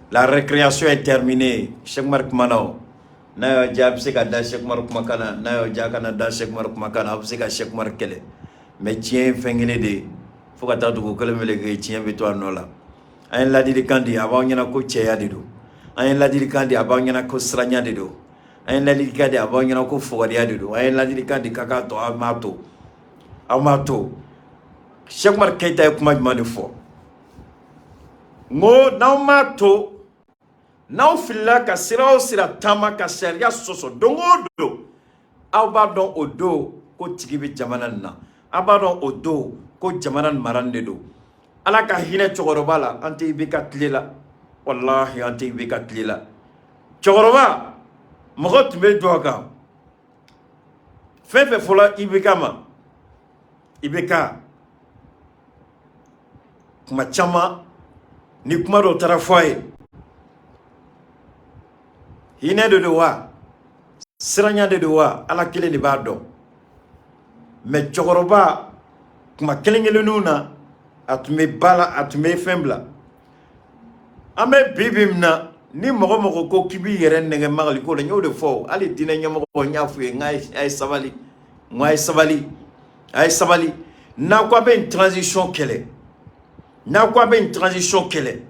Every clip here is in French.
La récréation est terminée. Cheikh Mark Manao. Nayo Jab Sika da Cheikh Mark Makana. Nayo Jakana da Cheikh Mark Makana. Absika Cheikh Mark Kele. Mais tiens, fengene de. Faut que tu aies le meleke tiens beto nola. Ayen ladi de kandi avant nyana ko cheya dido. Ayen ladi de kandi avant nyana ko sranya dido. Ayen ladi de kandi avant nyana ko fogadiya dido. Ayen ladi de kandi kaka to amato. Amato. Cheikh Mark Keita e kuma jumani fo. Ngo naw mato naw filla ka sira sira tama ka sharia soso dongo do abadon odo ko tigibi jamanan na abadon odo ko jamanan marande do ala ka hine chogoroba la anti bika tlela wallahi anti bika tlela chogoroba mogot me doga fefe fola ibika kuma chama ni kuma do tarafoye hine de wa siranya de wa ala kele ni bado me chogoroba kuma kelengele nuna atume bala atume fembla ame bibimna ni mogo ko kibi yere nenge magali ko nyo de fo ali dine nyomo nyafu ngai ay sabali na kwa ben transition kele na quoi ben transition kele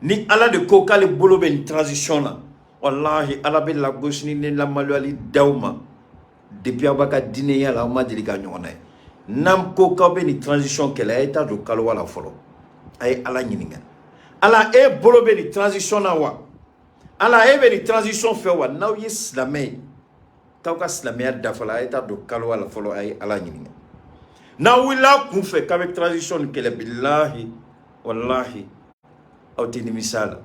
ni ala de ko kale bolo ben transition na wallahi ala be la gauche ni la malwali dawma depuis abaka dine ya la ma dili ka nyona nam ko ka ben transition kele ay ta do kalo wala folo ay ala nyininga ala e bolo ben transition na wa ala e ben transition fe wa now islamé ka islamé da fala ay ta do kalo wala folo ay ala nyininga na wila kun fe ka be transition kele billahi wallahi autini misala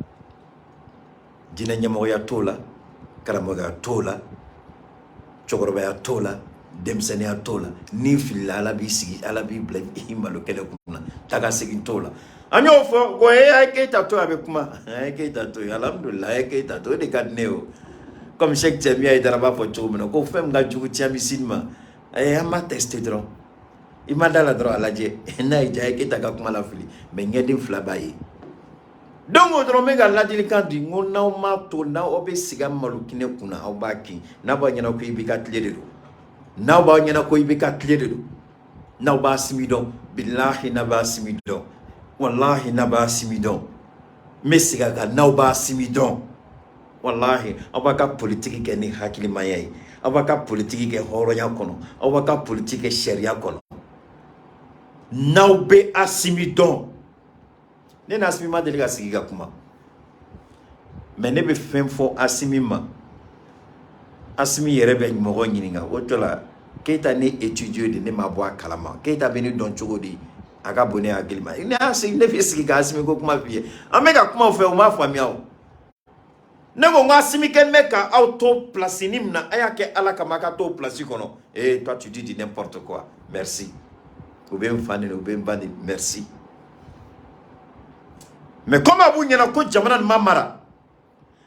dina nyamo ya tola karamoga tola chogoroba ya tola demsene ya tola ni filla ala bi sigi ala bi bla himalo kele kuna taga sigi tola anyo fo go ay keita to abe kuma ay keita to alhamdulillah ay keita to de kadneo comme Cheikh Jamia idara ba fo chumno ko fem ga jugu chami sinma ay ama teste dron imadala dro alaje na ija kita ka kuma la fili me ngedi flabaye dongo dro mega ladili kandi ngona ma to na obe siga malukine kuna obaki na ba nyana ko ibika tlededo na ba nyana ko ibika tlededo na ba simidon billahi na ba simidon wallahi na ba simidon mesiga ga na ba simidon wallahi abaka politique ke ni hakili mayai abaka politique ke horo nya kono abaka politique sharia kono naube asimidon ne na asimima delega sigiga kuma mais ne be fem fo asimima asimi yere be mogo nyininga otola keita ne étudier de ne mabwa kalama keita beni don chogodi aga bone agilma ne asi ne fi sigiga asimi ko kuma vie ameka kuma fe o ma famiao ne go asimi ken meka auto placinim na ayake ala kamaka to placi kono et toi tu dis n'importe quoi merci. Merci. Mais comme Abou Nyana ko jamana mamara,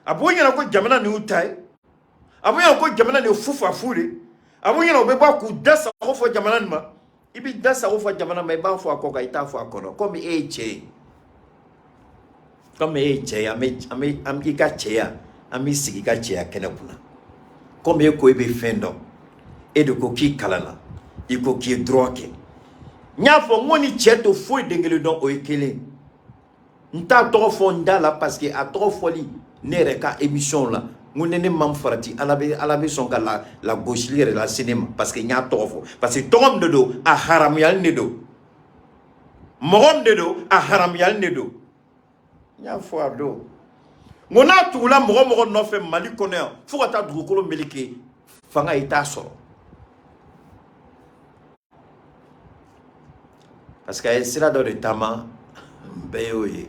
Abou Nyana ko jamana ni utai, Abou Nyana ko jamana ni fufa furi, Abou Nyana obeba ku dasa ko fo jamana ma, ibi dasa ko fo jamana ma ba fo akoka ita fo akono, comme eche. Comme eche am ika cheya, ami sigika cheya kenapuna. Comme eko ebe fendo, e de ko ki kalana, iko ki droke. Nyafo ngoni cheto foi dengele don o ekele nta to fonda la parce que a trop folie ne reka émission la ngone ne mam farati alabe son ka la gauche lire la cinéma parce que nya tofo parce que tom de do a haram yal ne do mogom de do a haram yal ne do nya fo ado ngona tula mogo no fe mali kono fo ka ta dugukolo melike fanga ita so. Parce que sera dans le tama beyoye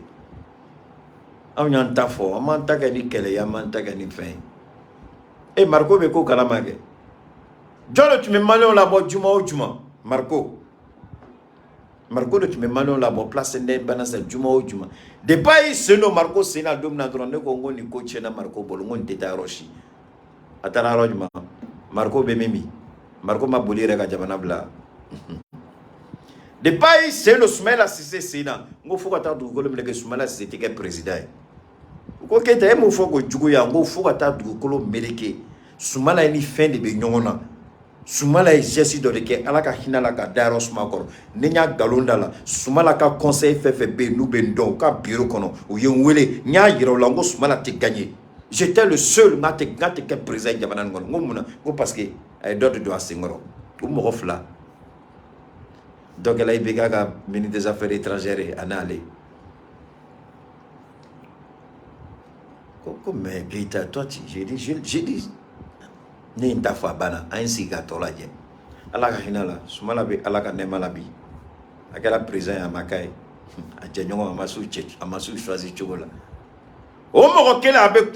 amyan tafo amanta ka ni kele amanta ka ni fin e Marco be ko kalamage jolo tu me malon la bo juma o juma Marco de tu me malon la bo place ne banasa juma o juma de pas seno Marco sena dom na drone ko ngoni ko chena Marco bolo ngon teta roshi atara rojma Marco be memi Marco ma bolire ka jabana bla De pas c'est le Soumaïla Cissé Sénat. Ngo faut que dugukolo mele ke Soumaïla Cissé te président. Ko ke te mo faut ko jugo ya ngo faut que dugukolo mele ke Soumaïla ni fin de be nyongona. Soumaïla est geste de ke ala ka hinala ka daro smakor. Nenya galonda la Soumaïla ka conseil fait be nou ben don ka bureau kono. O ye wele nya yiro la ngo Soumaïla te gagné. J'étais le seul ngate ke président jamana ngol ngomuna ngo parce que ay d'autres doit singoro. Ou mo refla. Donc elle a été ministre des Affaires étrangères en allé. Mais Keita, toi, j'ai dit, ni une fois bana, ainsi qu'à toi là, Allah ka hinala, sumala bi Allah ka nemala bi. Akela président à Makai, à Django amasu choisi chogola. O moko kele avec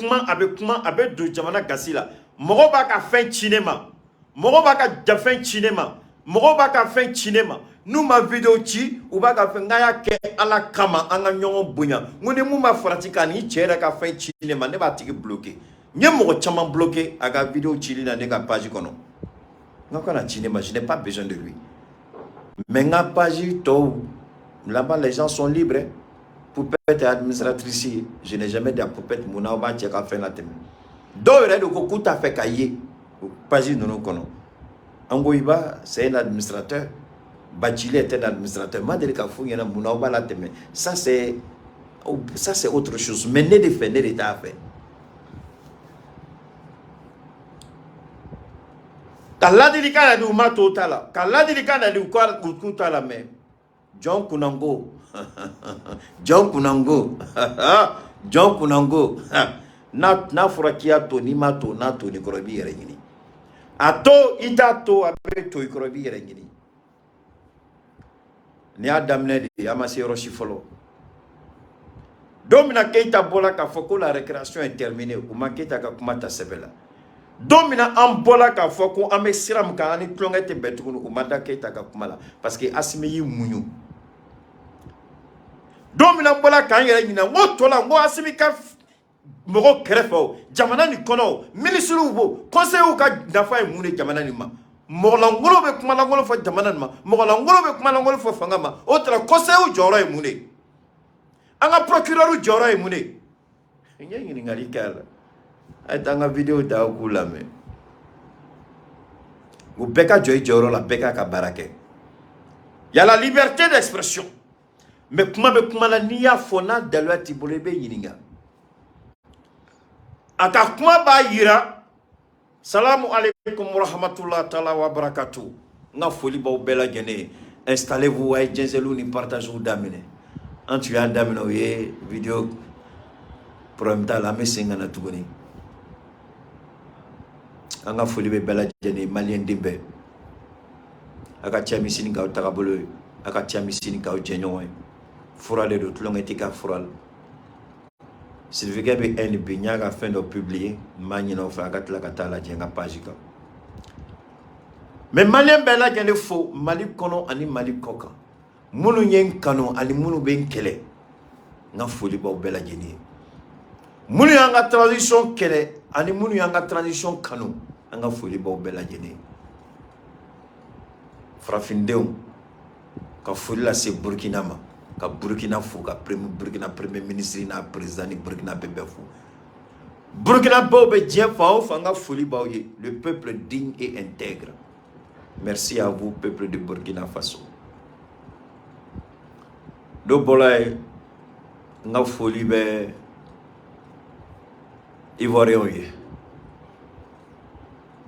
de jamana gasila. Moko ba ka fin cinéma. Moko ba ka fin cinéma. Moko ba ka fin cinéma. Nous ma vidéo ci ou ba ka fin ngaya ke ala kama anga nyongo bunya. Ngone mu ma fratika ni chere ka fin cinéma ne ba tiki bloqué. Nye moko chama bloqué aga vidéo ci li na ne ka page kono. Ngako na cinéma, je n'ai pas besoin de lui. Mais nga page to là-bas les gens sont libres. Poupette administratrice, je n'ai jamais dit à Poupette Mouna Oba Tcheka fait la thème. Deux de Kokou t'a fait cahier. Pas dit nous connaissons. Angoïba, c'est un administrateur. Bachile est un administrateur. Madele Kafou, il y a Mouna Oba la thème. Ça c'est autre chose. Mais ne défendez l'État à faire. Kala dilika na du mato tala. Kala dilika na du kwa tala me. John Kunango. John Kunango. John Kunango. Na furakia to ni mato na to ni korobi yerengini. Ato itato abe to ikorobi yerengini. Ni adamne di amasi roshi follow. Domina Keita bola ka foko la récréation est terminée. Uma Keita ka kumata sebela. Domina ambola ka foko ame siram ka ani klongete betukunu umada Keita ka kumala parce que asime yi munyu. Domina bola ka yere nyina ngo tola ngo asimi ka mogo krefo jamana ni kono ministre wo conseil ka dafa e mune jamana ni ma mo la ngolo be kumala ngolo fo jamana ni ma mo la ngolo be kumala ngolo fo fanga ma otra conseil joro e mune anga procureur joro e mune nyengi ni ngali kala atanga video da okula me go beka joy joro la beka ka barake ya la liberté d'expression. Mais comment la niya fona dalwa tibolebe yininga aka kuma ba yira salamu alaikum wa rahmatullahi ta'ala wa barakatuh nga foli ba bela gene installez-vous wa jenzelu ni partagez damine antu ya damine ye vidéo promta la mesinga na tugoni anga foli be bela gene malien dimbe aka chamisini ka takabolo aka chamisini ka jenyoy Furale de tout le monde est fural. Sylvie Gabe en bignaga fin de publier, manino fagat la catala jenga pagika. Mais malien bella gane faux, mali kono ani mali koka. Munu yen kano ani munu ben kele. Nga foli ba bella gene. Munu yanga transition kele ani munu yanga transition kano. Nga foli ba bella gene. Frafindeu ka foli la se Burkina ma. Ka Burkina fou, ka Burkina premier ministre na président ni Burkina bébé fou. Burkina bobe dien fao fanga folie baoye, le peuple digne et intègre. Merci à vous peuple de Burkina Faso. Do bolay nga folie be Ivoirien ye.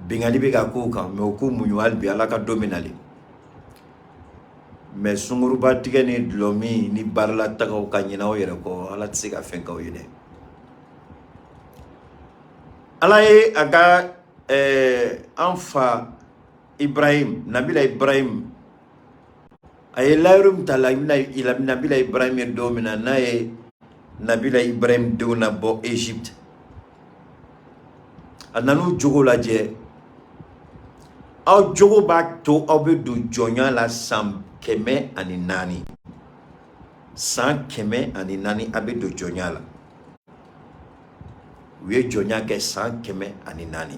Bingali be ka ko kan me ko munyal bi ala ka dominali. Mais sunguru ba tigɛ ni dulɔmi ni baarala tagaw ka ɲinɛ o yɛrɛ kɔ ala tɛ se ka fɛn k'aw ye dɛ ala ye a ka an fa Ibrahim Nabila Ibrahim a ye layiru min ta Nabila Ibrahim ye don min na n'a ye Nabila Ibrahim denw labɔ Égypte a nan'u jogo lajɛ aw jogo b'a to aw bɛ don jɔnya la san kɛmɛ ani naani san kɛmɛ ani naani a bɛ don jɔnya la u ye jɔnya kɛ san kɛmɛ ani naani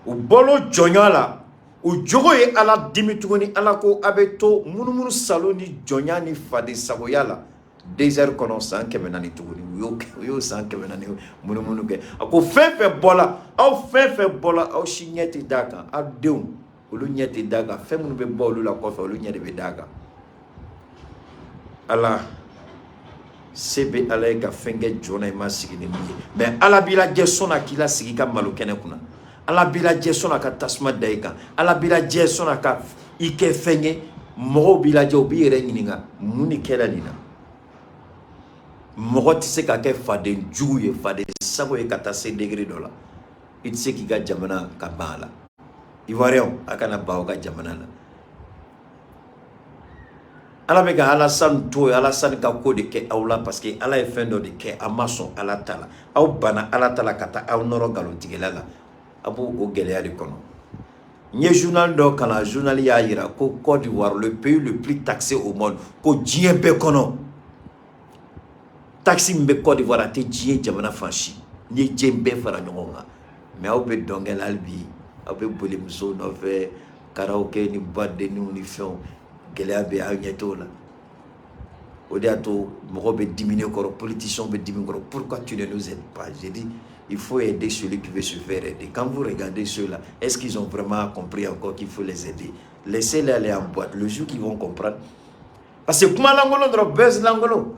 u bɔra jɔnya la o jogo ye ala dimi tuguni ala ko abeto munumunu saloni jonya ni fade sagoya la 2 heures kono san kɛmɛ naani tuguni u y'o san kɛmɛ naani munumunu kɛ a ko fɛn fɛn bɔla aw fɛn fɛn bɔla aw si ɲɛ tɛ d'a kan aw denw olu ɲɛ tɛ d'a kan fɛn minnu bɛ bɔ olu la kɔfɛ olu ɲɛ de bɛ d'a kan ala se bɛ ala ye ka fɛn kɛ jɔn na i ma sigi ni min ye mais ala b'i lajɛ sɔnna k'i la sigi ka malo kɛnɛ kunna ala b'i lajɛ sɔnna ka tasuma da i kan ala b'i lajɛ sɔnna ka i kɛ fɛn ye mɔgɔw b'i lajɛ u b'i yɛrɛ ɲininka mun de kɛra nin na mɔgɔ tɛ se ka kɛ faden jugu ye faden sago ye ka taa se degré dɔ la i tɛ se k'i ka jamana ka ban a la ivoirien a kana ban aw ka jamana la ala bɛ ka Alassane to ye Alassane ka ko de kɛ aw la parce que ala ye fɛn dɔ de kɛ aw ma sɔn ala ta la aw banna ala ta la ka taa aw nɔrɔ nkalontigɛla la a b'o o gɛlɛya de kɔnɔ n ye journal dɔ kalan journal y'a jira ko Côte d'Ivoire le pays le plus taxé au monde ko diɲɛ bɛɛ kɔnɔ taxi min bɛ Côte d'Ivoire a tɛ diɲɛ jamana fan si n'i ye diɲɛ bɛɛ fara ɲɔgɔn kan mais aw bɛ dɔnkɛ la hali bi aw bɛ boli musow nɔfɛ karaoke ni boîte de nuit ni fɛnw gɛlɛya bɛ aw ɲɛ t'o la o de y'a to mɔgɔw bɛ dimine kɔrɔ politiciens bɛ dimi kɔrɔ pourquoi tu ne nous aides pas j'ai dit il faut aider celui qui veut se faire aider quand vous regardez ceux-là est-ce qu'ils ont vraiment compris encore qu'il faut les aider laissez-les aller en boîte le jour qu'ils vont comprendre parce que kuma langolo dɔrɔn bɛs langolo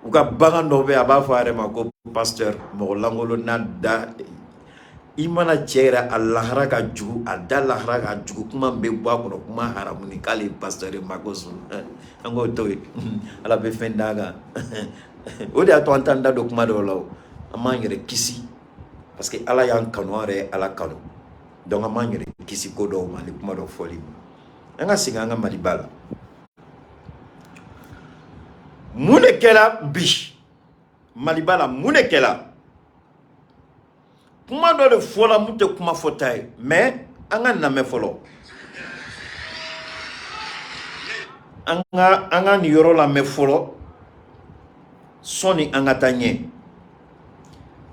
u ka bagan dɔ bɛ a b'a fɔ a yɛrɛ ma ko pasteur mɔgɔ langolo n'a da i mana cɛ yɛrɛ a lahara ka jugu a da lahara ka jugu kuma bɛ bɔ a kɔnɔ kuma haramu ni k'ale ye pasteur ye mako sɔn an k'o to yen ala bɛ fɛn d'a kan o de y'a to an t'an da don kuma dɔw la o an b'an yɛrɛ kisi parce que ala y'an kanu an yɛrɛ ye ala kanu donc an b'an yɛrɛ kisi ko dɔw ma ni kuma dɔ fɔli an ka segin an ka maliba la mun de kɛra bi maliba la mun de kɛra kuma dɔ de fɔla mun tɛ kuma fɔta ye mais an ka lamɛn fɔlɔ an ka nin yɔrɔ lamɛn fɔlɔ sɔni an ka taa ɲɛ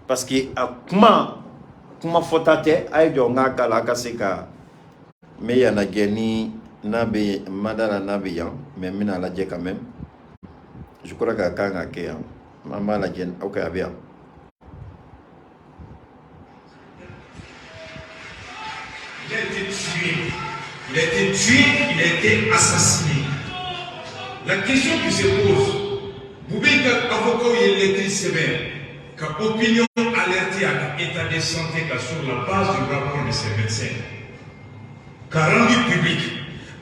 parce que a kuma fɔta tɛ a ye jɔ n k'a k'a la a ka se ka n bɛ yan lajɛ ni n'a bɛ n ma da la n'a bɛ yan mais n bɛna lajɛ quand même je crois que kan ka kɛ yan an b'a lajɛ ok a bɛ yan. Il a été tué, il a été assassiné. La question qui se pose, Boubé ka avocat il était sévère, ka opinion alertée à l'état de santé sur la base du rapport de ses médecins, qu'a rendu public,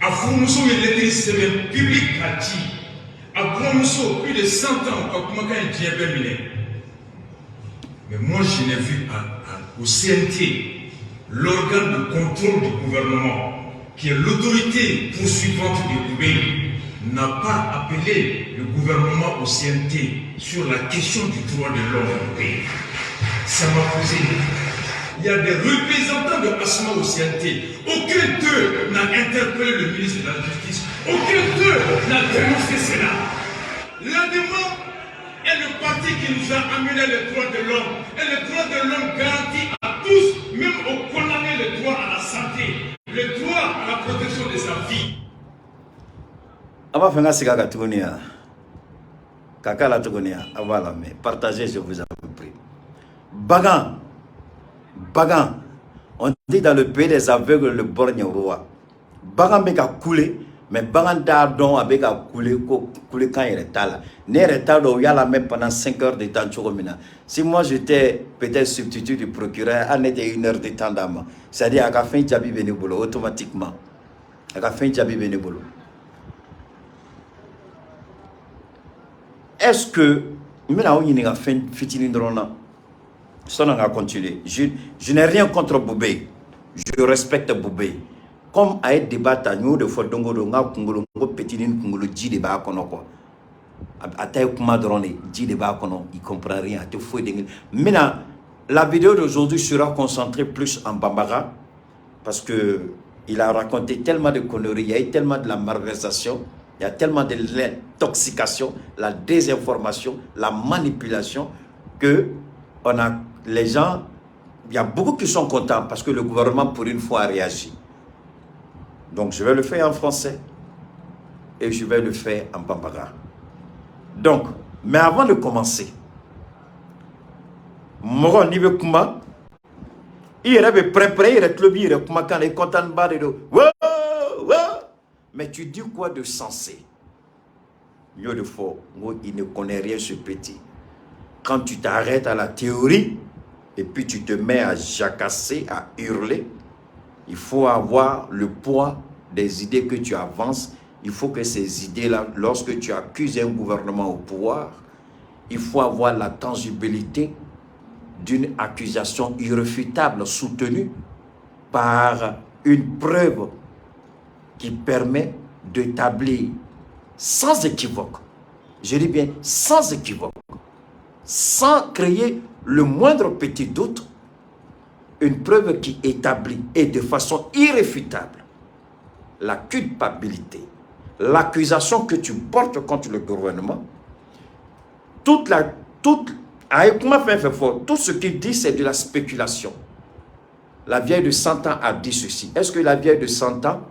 a fourni il était sévère public a dit, a prononcé plus de 100 ans comme un diabète. Mais moi je n'ai vu au CNT l'organe de contrôle du gouvernement, qui est l'autorité poursuivante de Boubé, n'a pas appelé le gouvernement au CNT sur la question du droit de l'homme au pays. Ça m'a posé. Il y a des représentants de Asma au CNT. Aucun d'eux n'a interpellé le ministre de la Justice. Aucun d'eux n'a dénoncé cela. L'ADEMA est le parti qui nous a amené les droits de l'homme. Et les droits de l'homme garantis à tous, même aux condamnés, le droit à la santé, le droit à la protection de sa vie. Ava fenga siga ka tugonia. Kaka la tugonia. Avala mais partagez, je vous en prie. Bagan. On dit dans le pays des aveugles le borgne roi. Bagan be ka couler. Mais bagan t'a don avec a couler quand il est là. N'est retard il y a la même pendant 5 heures de temps. Si moi j'étais peut-être substitut du procureur, on était 1 heure de temps d'âme. C'est-à-dire à la fin Djabi Benebolo automatiquement. À la fin Djabi Benebolo. Est-ce que maintenant il y a une fin fitini drona? Ça on va continuer. Je n'ai rien contre Boubé. Je respecte Boubé. Comme à être débat à nous de fois dongo donga kungolo petit kungolo ji de ba kono quoi à taille kuma drone ji de ba kono il comprend rien te faut dingue. Maintenant la vidéo d'aujourd'hui sera concentrée plus en Bambara parce que il a raconté tellement de conneries, il y a eu tellement de la malversation, il y a tellement de l'intoxication, la désinformation, la manipulation que on a les gens Il y a beaucoup qui sont contents parce que le gouvernement, pour une fois, a réagi. Donc, je vais le faire en français et je vais le faire en bambara. Donc, mais avant de commencer, Moro ni be kuma, il est prêt, il est club, il est kuma quand il est content de mais tu dis quoi de sensé? Mieux de fort, il ne connaît rien ce petit. Quand tu t'arrêtes à la théorie et puis tu te mets à jacasser, à hurler, il faut avoir le poids des idées que tu avances. Il faut que ces idées-là, lorsque tu accuses un gouvernement au pouvoir, il faut avoir la tangibilité d'une accusation irréfutable soutenue par une preuve qui permet d'établir sans équivoque, je dis bien sans équivoque, sans créer le moindre petit doute, une preuve qui établit et de façon irréfutable la culpabilité, l'accusation que tu portes contre le gouvernement. Tout ce qu'il dit, c'est de la spéculation. La vieille de 100 ans a dit ceci. Est-ce que la vieille de 100 ans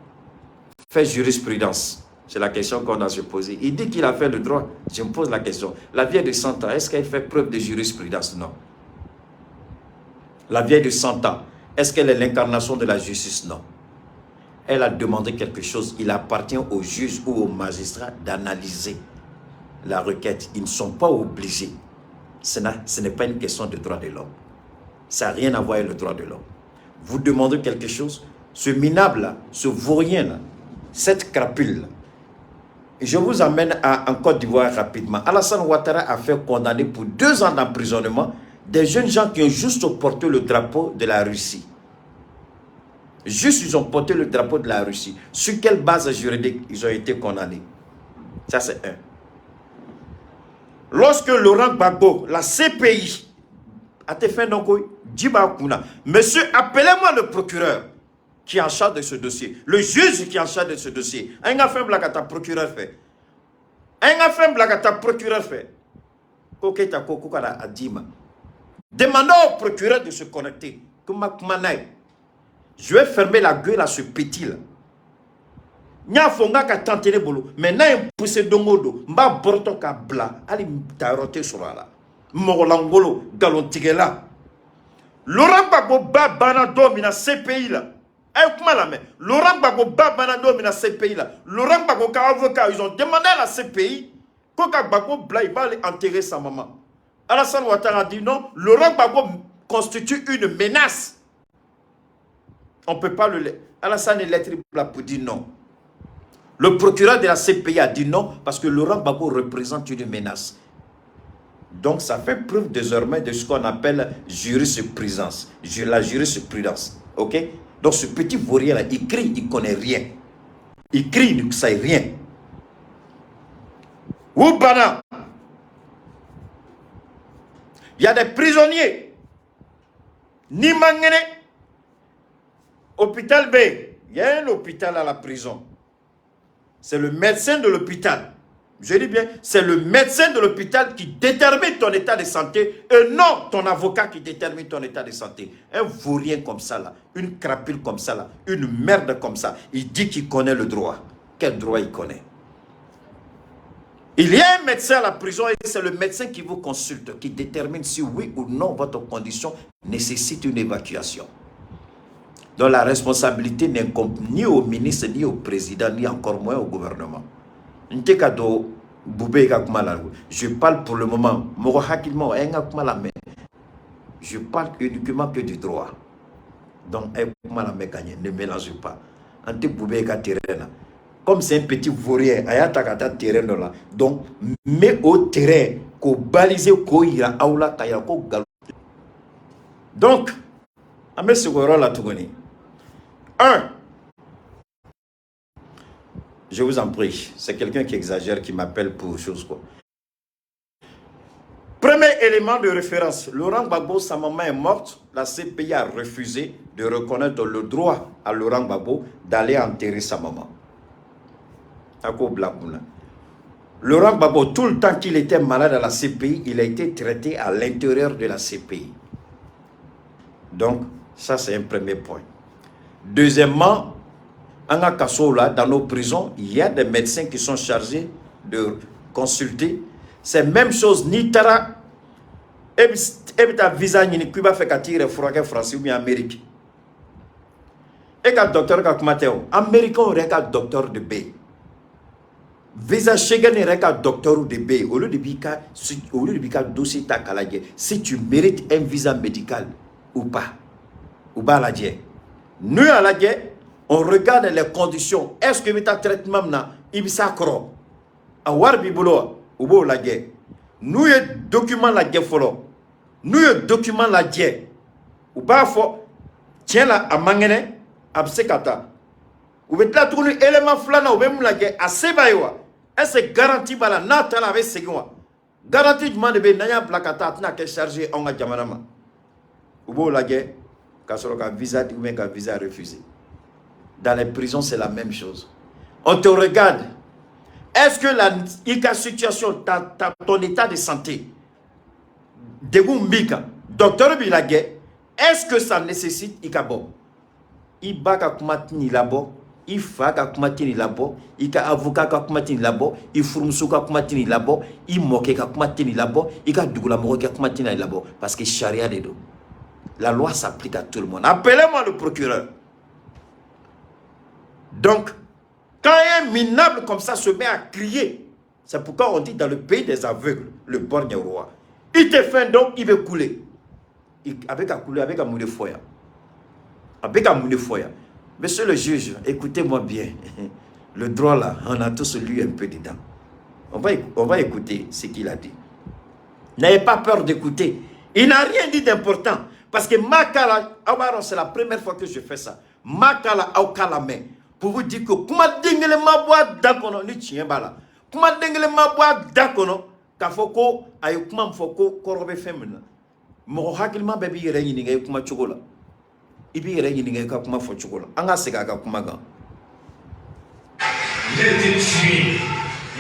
fait jurisprudence? C'est la question qu'on a se poser. Il dit qu'il a fait le droit. Je me pose la question. La vieille de 100 ans, est-ce qu'elle fait preuve de jurisprudence? Non. La vieille de 100 ans, est-ce qu'elle est l'incarnation de la justice? Non. Elle a demandé quelque chose. Il appartient au juge ou au magistrat d'analyser la requête. Ils ne sont pas obligés. Ce n'est pas une question de droit de l'homme. Ça n'a rien à voir avec le droit de l'homme. Vous demandez quelque chose, ce minable-là, ce vaurien-là, cette crapule-là. Je vous amène en Côte d'Ivoire rapidement. Alassane Ouattara a fait condamner pour 2 ans d'emprisonnement des jeunes gens qui ont juste porté le drapeau de la Russie. Juste, ils ont porté le drapeau de la Russie. Sur quelle base juridique ils ont été condamnés? Ça, c'est un. Lorsque Laurent Gbagbo, la CPI, a été fait monsieur, appelez-moi le procureur qui est en charge de ce dossier, le juge qui est en charge de ce dossier. Un a fait blague à ta procureur fait. Un a fait blague à ta procureur fait. Demandons au procureur de se connecter. Je vais fermer la gueule à ce petit-là. Nya fonga ka tantene bolo maintenant il pousse dongodo mba borto ka bla ali tarote surala mogolangolo galontigela Laurent Gbagbo bana domina CPI là ay kuma la mais Laurent Gbagbo bana domina CPI là Laurent Gbagbo ka avocat ils ont demandé à la CPI ko ka Gbagbo bla il va aller enterrer sa maman. Alassane Ouattara a dit non, Laurent Gbagbo constitue une menace. On peut pas le Alassane est lettre pour dire non. Le procureur de la CPI a dit non parce que Laurent Gbagbo représente une menace. Donc ça fait preuve désormais de ce qu'on appelle jurisprudence. La jurisprudence. Ok? Donc ce petit vaurien là, il crie, il ne connaît rien. Il crie, il ne sait rien. Oubana. Il y a des prisonniers. Nimangene. Hôpital B. Il y a un hôpital à la prison. C'est le médecin de l'hôpital. Je dis bien, c'est le médecin de l'hôpital qui détermine ton état de santé et non ton avocat qui détermine ton état de santé. Un vaurien comme ça, là, une crapule comme ça, là, une merde comme ça, il dit qu'il connaît le droit. Quel droit il connaît? Il y a un médecin à la prison et c'est le médecin qui vous consulte, qui détermine si oui ou non votre condition nécessite une évacuation. Donc la responsabilité n'incombe ni au ministre, ni au président, ni encore moins au gouvernement. Je parle pour le moment, je parle uniquement que du droit. Donc, ne mélange pas. Comme c'est un petit vaurien, donc, mets au terrain, qu'on balise, qu'on ira, donc, je vous en prie, c'est quelqu'un qui exagère, qui m'appelle pour chose quoi. Premier élément de référence, Laurent Gbagbo, sa maman est morte, la CPI a refusé de reconnaître le droit à Laurent Gbagbo d'aller enterrer sa maman. Laurent Gbagbo, tout le temps qu'il était malade à la CPI, il a été traité à l'intérieur de la CPI. Donc, ça c'est un premier point. Deuxièmement, en Kasso, là, dans nos prisons, il y a des médecins qui sont chargés de consulter. C'est même chose, ni tara, et ta visa, ni Cuba fait qu'à tirer français ou bien Amérique. Et qu'un docteur qui a américain aurait qu'un docteur de B. Visa Chegan est qu'un docteur de B. Au lieu de bika dossier ta kaladje, si tu mérites un visa médical ou pas la dje. Nous à la dje, on regarde les conditions. Est-ce que ta traitement na ibisa kro? A war bibulo ou la dje. Nous y document la dje folo. Nous y document la dje. Ou pas fo tiens la a mangene absekata. Ou bet la tourner élément flana ou même la dje a sebaïwa. Est-ce garanti bala nata la avec segwa. Garanti du man de be naya blakata na ke chargé on a jamanama. Ou la dje ka visa ou bien ka visa refusé. Dans les prisons, c'est la même chose. On te regarde. Est-ce que la situation, ton état de santé, docteur Bilage, est-ce que ça nécessite Ikabo? Ibaka kumatini labo, Ifaka kumatini labo, Ika avocat kumatini labo, Ifurumsuka kumatini labo, Imoke kumatini labo, Ika Dugula Moroka kumatini labo. Parce que charia des deux. La loi s'applique à tout le monde. Appelez-moi le procureur. Donc, quand un minable comme ça se met à crier, c'est pourquoi on dit dans le pays des aveugles, le borgne roi. Il te fait donc, il veut couler. Avec un couler, avec un moule foya. Avec un moule foya. Monsieur le juge, écoutez-moi bien. Le droit là, on a tous lu un peu dedans. On va écouter ce qu'il a dit. N'ayez pas peur d'écouter. Il n'a rien dit d'important. Parce que Makala, c'est la première fois que je fais ça. Makala Aukalame. Pour vous dire que comment dengele mabwa dakono ni chiembala. Comment dengele mabwa dakono kafoko ayo kuma mfoko korobe femina. Mo hakilma bebi yere yini ngai kuma chokola. Ibi yere yini ngai ka kuma fo chokola. Anga sega ka kuma ga. Il a été tué.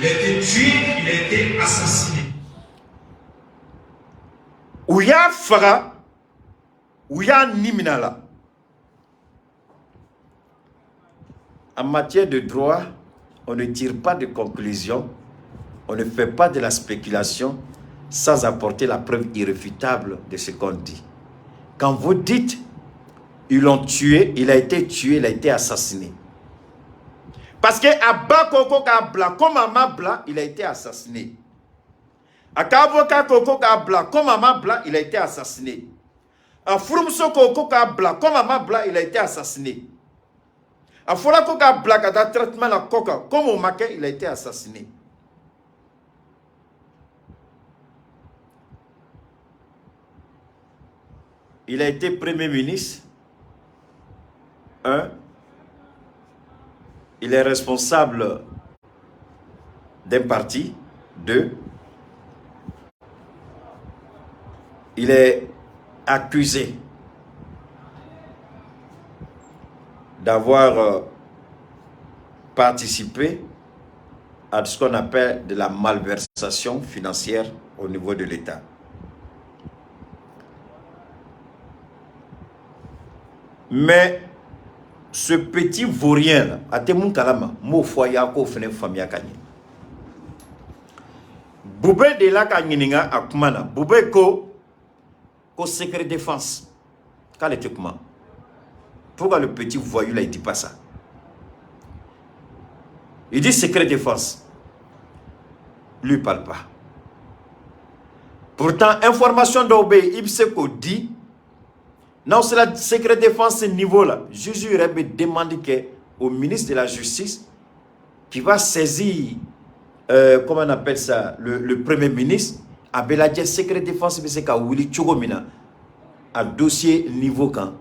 Il a été tué, il a été assassiné. Ouya faga ouya niminala. En matière de droit, on ne tire pas de conclusion, on ne fait pas de la spéculation sans apporter la preuve irréfutable de ce qu'on dit. Quand vous dites, ils l'ont tué, il a été tué, il a été assassiné. Parce que Abakoko Kabla, comme Amabla, il a été assassiné. Akavoka Koko Kabla, comme Amabla, il a été assassiné. A Frumso Koko Kabla, comme Amabla, il a été assassiné. A Fola Koka Blaka, dans traitement la Coca, comme au Maquet, il a été assassiné. Il a été Premier ministre. 1. Il est responsable d'un parti. 2. Il est accusé d'avoir participé à ce qu'on appelle de la malversation financière au niveau de l'État. Mais ce petit vaurien là, à Temoun Kalama, mo foya ko fene famia kanye. Boubé de la kanyininga akumana, boubé ko secret défense. Quel était comment? Pourquoi le petit voyou là, il dit pas ça? Il dit secret défense. Lui ne parle pas. Pourtant, information d'Obé, Ibseko dit, non, c'est la secret défense ce niveau-là. Jésus aurait demandé au ministre de la Justice, qui va saisir, comment on appelle ça, le Premier ministre, à Beladje, secret défense, c'est qu'à Willy Tchogomina, à dossier niveau quand,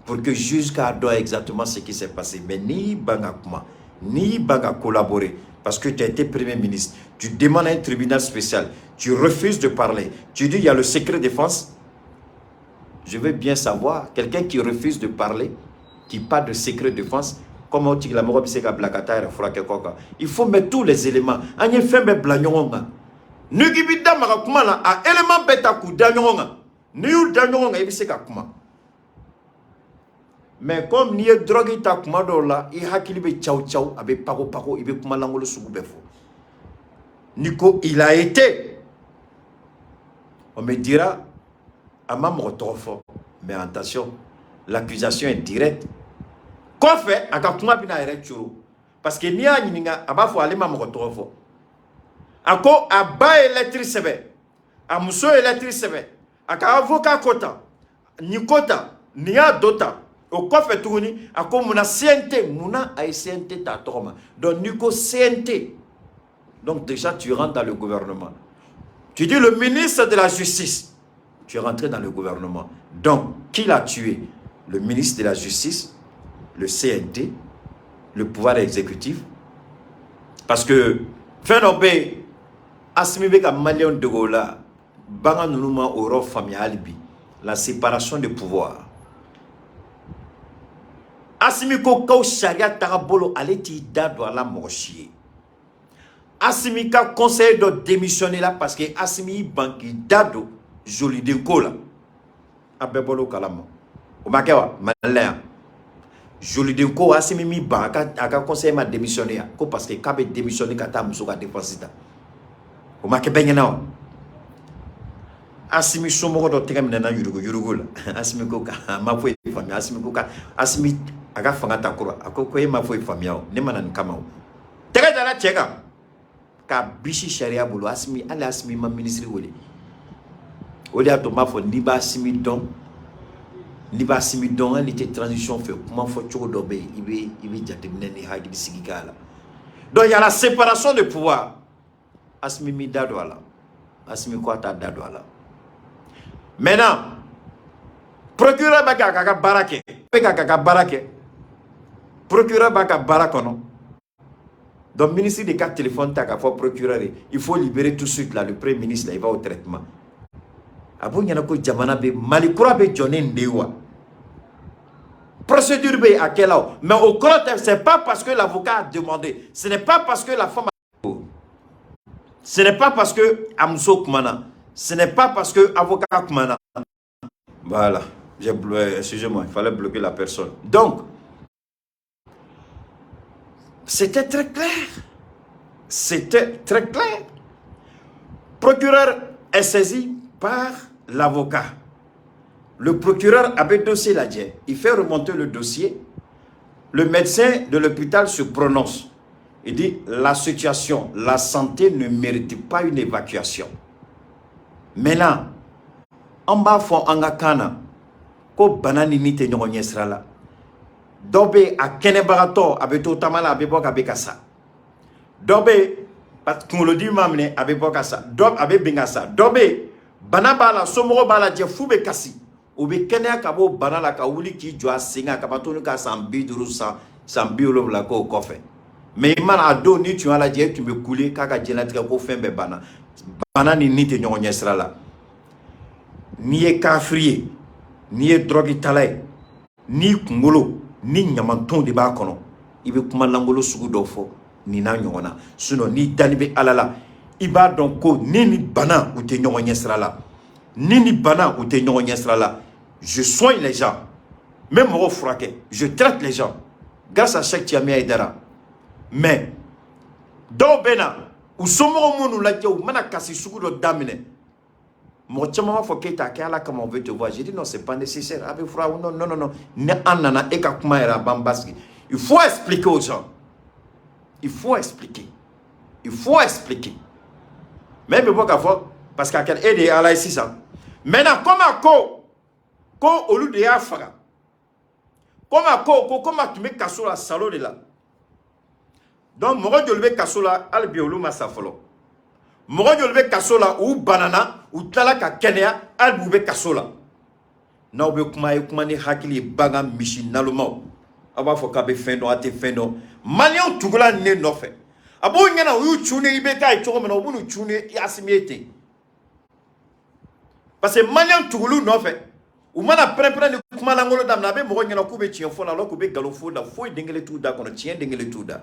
pour que jusqu'à doit exactement ce qui s'est passé. Mais ni Banga Kuma, ni Banga collaborer, parce que tu as été Premier ministre, tu demandes à un tribunal spécial, tu refuses de parler, tu dis il y a le secret défense. Je veux bien savoir, quelqu'un qui refuse de parler, qui parle de secret défense, comment tu la il faut mettre tous les éléments. Nugibida marakumana a élément beta ku danyonga. Niu danyonga ibiseka kuma. Mais comme ni est drogue ta kuma do la, i hakili be ciao ciao, abe pako pako, ibe kuma langolo sugu befo. Nico, il a été. On me dira, ama mo fort. Mais attention, l'accusation est directe. Quoi fait, aka kuma bina ere churu. Parce que ni a nyinga, aba fo ale ma mo fort. Ako aba électrique sebe. A muso électrique sebe. Aka avocat kota. Ni kota, ni a dota. Au quoi fait tourner, ako muna CNT, muna a CNT ta toma. Donc Nico CNT. Donc déjà tu rentres dans le gouvernement. Tu dis le ministre de la Justice. Tu es rentré dans le gouvernement. Donc, qui l'a tué? Le ministre de la Justice, le CNT, le pouvoir exécutif. Parce que, fin d'obé, Assimi ka Malien de Gola, Banga Nounouma Oro Famia la séparation des pouvoirs. Assimi ko kau sharia tarabolo aleti dado à la morchier. Assimi ka conseil de démissionner là parce que Assimi banki dado joli de kola. Abebolo kalamo. O makewa malaya. Joli de ko Assimi mi banka aka conseil ma démissionner ko parce que kabe démissionner kata musoka défensita. O make benyana. Assimi somo do tegam na yurugo la. Assimi ko ka ma foi famille Assimi ko ka Assimi aga fanga takura akoko e ma foi famille o ne manan kamao. Tega dala cheka. Ka bishi sharia bulu Assimi ala Assimi ma ministre wole. Odi ato ma fo ni ba Assimi don elle était transition fait comment faut choco dobe ibe jatemne ni hagi sigikala. Donc il y a la séparation de pouvoir. Assimi mi dado ala. Assimi ko ta dado ala. Maintenant procureur baka kaka barake procureur baka barakono. Donc ministre de carte téléphone ta ka fo procureur il faut libérer tout de suite là le premier ministre là il va au traitement. Abo nyana ko jamana be mali kura be joné ndewa. Procédure be à quelle heure? Mais au cours c'est pas parce que l'avocat a demandé, ce n'est pas parce que la femme a... Ce n'est pas parce que Amso Kumana, ce n'est pas parce que avocat Kumana. Voilà, excusez-moi, il fallait bloquer la personne. Donc c'était très clair. C'était très clair. Procureur est saisi par l'avocat. Le procureur avait dossier là, il fait remonter le dossier. Le médecin de l'hôpital se prononce. Il dit la situation, la santé ne mérite pas une évacuation. Maintenant, en bas fond angakana, ko banani ni te nyonye srala. Dobe a kene barato abeto tamala abebo kabekasa. Dobe parce qu'on le dit mamne abebo kasa. Dobe abe bingasa. Dobe banabala somoro bala je fube kasi. Obe kenya kabo banala ka wuli ki jwa singa kabatonu ka sambi durusa sambi olom la ko kofe. Mais man ado ni tu ala je tu me couler kaka jenatika ko fembe bana. Bana ni te nyonye srala. Ni e kafriye, ni e drogi talay, ni kungolo, ni nyamanton de ba kono. Ibe kuma langolo sugu dofo ni na nyona. Suno ni dalibe alala. Iba donc ko ni bana ou te nyonye srala. Ni bana ou te nyonye srala. Je soigne les gens. Même au fraqué, je traite les gens. Grâce à Cheikh Tiamia Aidara. Mais, dans Bena, où sommes nous là, où mana kasi sugu do damine. Mon chama faut que ta kala comme on veut te voir. J'ai dit non, c'est pas nécessaire. Avec frère, non. Ne anana eka kuma era bambaski. Il faut expliquer aux gens. Il faut expliquer. Il faut expliquer. Même parce qu'à quel aide à la ici ça. Maintenant, comme à quoi? Quand au lieu de Afra, comment tu mets casso la salon de là. Donc, moi je lever casso là, albiolo masafolo. Moi je lever casso là ou banana ou talaka kenya, albibe casso là. Na obe kuma ni hakili baga mishi naluma. Aba foka be fendo ate fendo. Malion tugula ne no fait. Abo nyana u chune ibeka e choko mena obunu chune yasimiete. Parce que Malion tugulu no fait. Ou mana prendre le kuma langolo dam na be mo nyana ku be tien fo na lo ku be galofo da fo dengele tout da kono tien dengele tout da.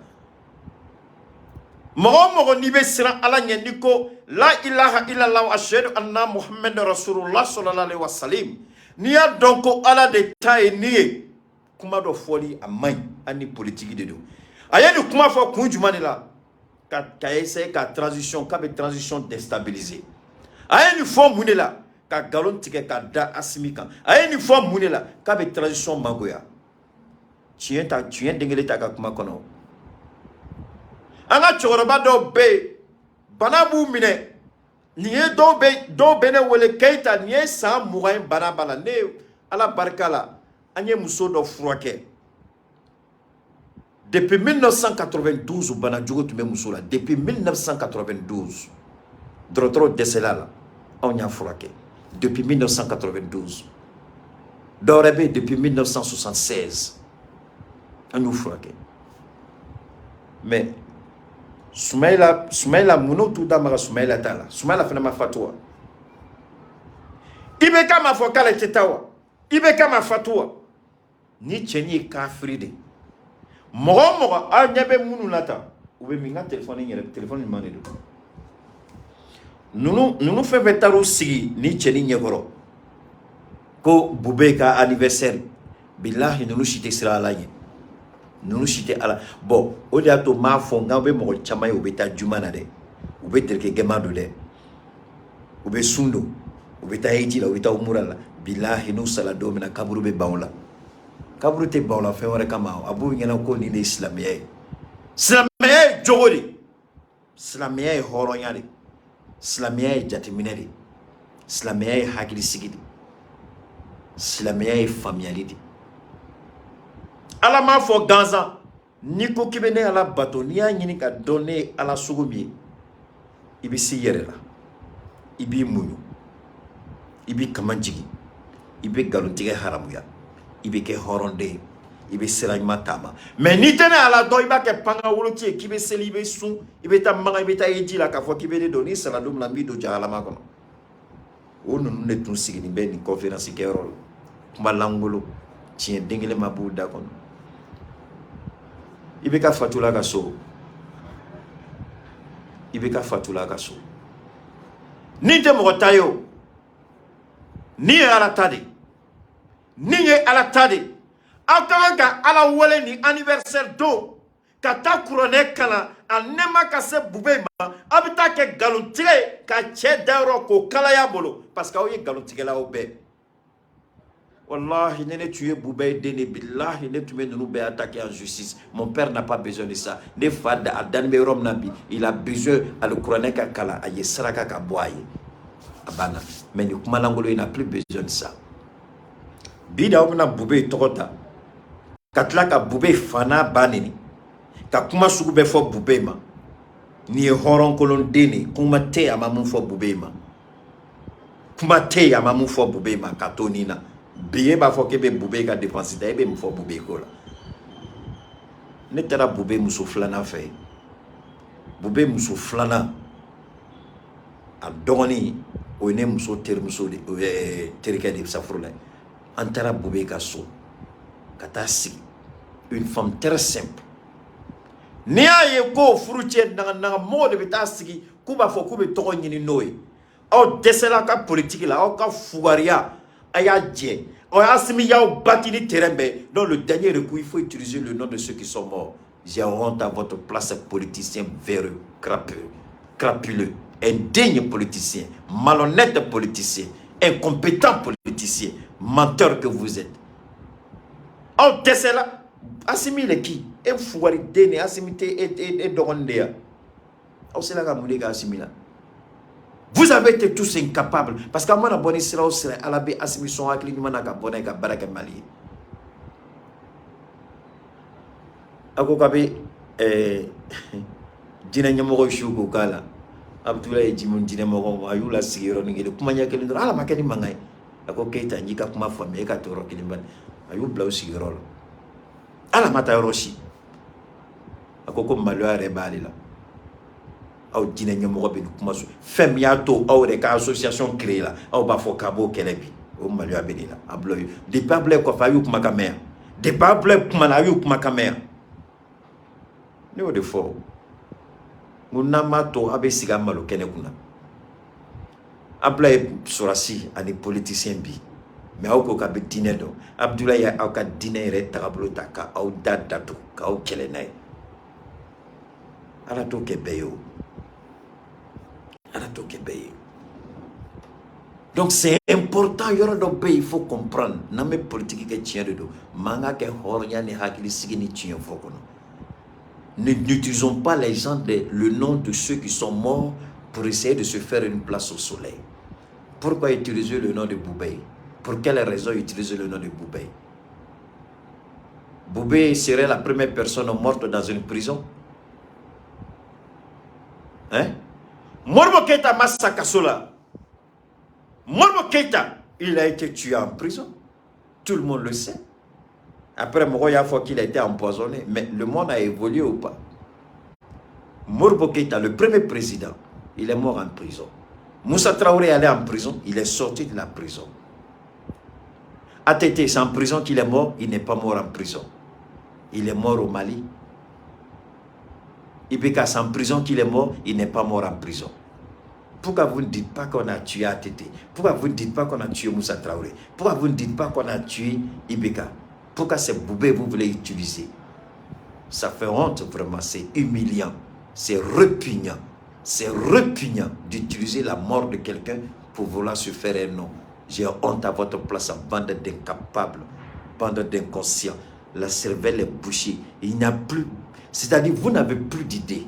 Mo ni be sira ala nyendi ko la ilaha illallah ashhadu anna muhammadar rasulullah sallallahu alaihi wasallam. Ni a donc ala de taille ni kuma do foli a main ani politique de do ayani kuma fo kun jumani la ka essayer ka transition ka be transition déstabiliser ayani fo munela ka galon tike ka da Assimi kan ayani fo munela ka be transition magoya tien dengele ta ka kuma kono anga choroba do be banabu mine niye do be ne wele keita niye sa mugain bana ne ala barkala anye muso do froike depuis 1992 bana jogo tumbe muso la depuis 1992 drotro deselala on y froike depuis 1992 dorebe depuis 1976 on y froike mais Soumaïla Mouno tout d'abord Soumaïla Tala. Soumaïla fait ma fatwa. Ibeka ma fokala tetawa. Ibeka ma fatwa. Ni chenye kafride. Moro a nyabe munu lata. Ube minga téléphone ni mane do. Nunu fe vetaro sigi ni cheni nyegoro. Ko bubeka anniversaire. Billahi nunu shite sira alaye. Nous chité ala bon au dia to ma fonga be mo chama yo beta jumana de ou be terke gemado de ou be sundo ou beta hiji la ou beta umurala billahi no sala do mina kaburu be bawla kaburu te bawla fe wore kama abu ngena ko ni islamiyé jogori islamiyé horoyade islamiyé jatiminede islamiyé hakili sigidi islamiyé familiality ala ma fo ganza ni ko kibene ala bato ni ya nyini ka donner ala sugumi ibi si yere la ibi munyu ibi kamanjigi ibi galuntige haramuya ibi ke horonde ibi sirajma tama mais ni tene ala do iba ke panga wolotie kibe selibe sun ibi ta manga ibi ta eji la ka fo kibene do ni sala dum la mbi do jala ma kono onu ne tun sigi ni be ni conférence ke rol kuma langolo tien dengele mabu da kono Ibeka fatula kaso. Ibeka fatula kaso. Ni de motayo. Ni ala tade. Ni ala tade. Akanga ala wole ni anniversaire do. Kata couronne kala anema kase bubema abita ke galontige ka che daro ko kala ya bolo parce que oye galontige la obe. Wallahi, ne tué Boubé Dene billahi, ne tué nous be attaquer en justice. Mon père n'a pas besoin de ça. Ne fada adan be rom nabi, il a besoin à le couronner kala aye saraka ka boye. Abana, mais ni kuma langolo il n'a plus besoin de ça. Bida obna Boubé tokota. Katla ka Boubé fana banini. Ka kuma sugu be fo Boubé ma. Ni horon kolon dene kuma te amamu fo Boubé ma. Kuma te amamu fo Boubé ma katonina. Biye ba fo kebe Boubé ka dépenser da ebe mfo Boubé ko la ne tara Boubé muso flana fe Boubé muso flana a dogoni o ne muso ter muso de terika de safrula antara Boubé ka so kata si une femme très simple ni aye ko fruitier na mo de beta sigi kuba fo kube to nyini noy o desela ka politique la o ka fugaria aya dje o Assimi yao batini terembe dans le dernier recours il faut utiliser le nom de ceux qui sont morts. J'ai honte à votre place politicien véreux, crapuleux, indigne politicien, malhonnête politicien, incompétent politicien, menteur que vous êtes. Oh Tessela Assimi le qui et fouari dene Assimi te et dorondea. Oh c'est là que Moudega Assimi là. Vous avez été tous incapables. Parce qu'à mon abonné sera au sera à la baie Assimi son akli ni manaka bonne ka baraka mali. Ako kabe dina nyamoro shugo kala. Abdoulaye Jimon dina moro ayula sigiro ngile kumanya kele ala makani mangai. Ako keita nyika kuma famille ka toro kilimban. Ayu blau sigiro. Ala mata roshi. Ako ko malwa rebali la. Au dîner nyamoro be kuma so fem ya to au de ka association créée là au ba fo kabo kelebi o malu abelila abloy de pable ko fa yu kuma kamera de pable kuma na yu kuma kamera ne o de fo munama to abe siga malo kene kuna ablay surasi ani politicien bi Mais aw ko ka be dinɛ dɔn Abdoulaye ya aw ka dinɛ yɛrɛ tagabolo ta ka aw da datugu k'aw kɛlɛ n'a ye Ala t'o kɛ bɛɛ ye o Ala t'o kɛ bɛɛ ye donc c'est important yɔrɔ dɔ bɛ yen il faut comprendre n'an bɛ politique kɛ tiɲɛ de don man ka kɛ hɔrɔnya ni hakilisigi ni tiɲɛ fɔ kɔnɔ n'utilisons pas les gens le nom de ceux qui sont morts pour essayer de se faire une place au soleil. Pourquoi utiliser le nom de Boubé? Pour quelle raison utiliser le nom de Boubé? Boubé serait la première personne morte dans une prison. Hein? Morbo Keita Massa Kassola. Morbo Keita, il a été tué en prison. Tout le monde le sait. Après, Moroya fois qu'il a été empoisonné. Mais le monde a évolué ou pas? Morbo Keita, le premier président, il est mort en prison. Moussa Traoré est allé en prison, il est sorti de la prison. ATT, c'est en prison qu'il est mort, il n'est pas mort en prison. Il est mort au Mali. Ibeka, c'est en prison qu'il est mort, il n'est pas mort en prison. Pourquoi vous ne dites pas qu'on a tué ATT? Pourquoi vous ne dites pas qu'on a tué Moussa Traoré? Pourquoi vous ne dites pas qu'on a tué Ibeka? Pourquoi c'est Boubé vous voulez utiliser? Ça fait honte vraiment, c'est humiliant, c'est repugnant. C'est repugnant d'utiliser la mort de quelqu'un pour vouloir se faire un nom. J'ai honte à votre place, en bande d'incapables, bande d'inconscients. La cervelle est bouchée. Il n'y a plus... C'est-à-dire, vous n'avez plus d'idées.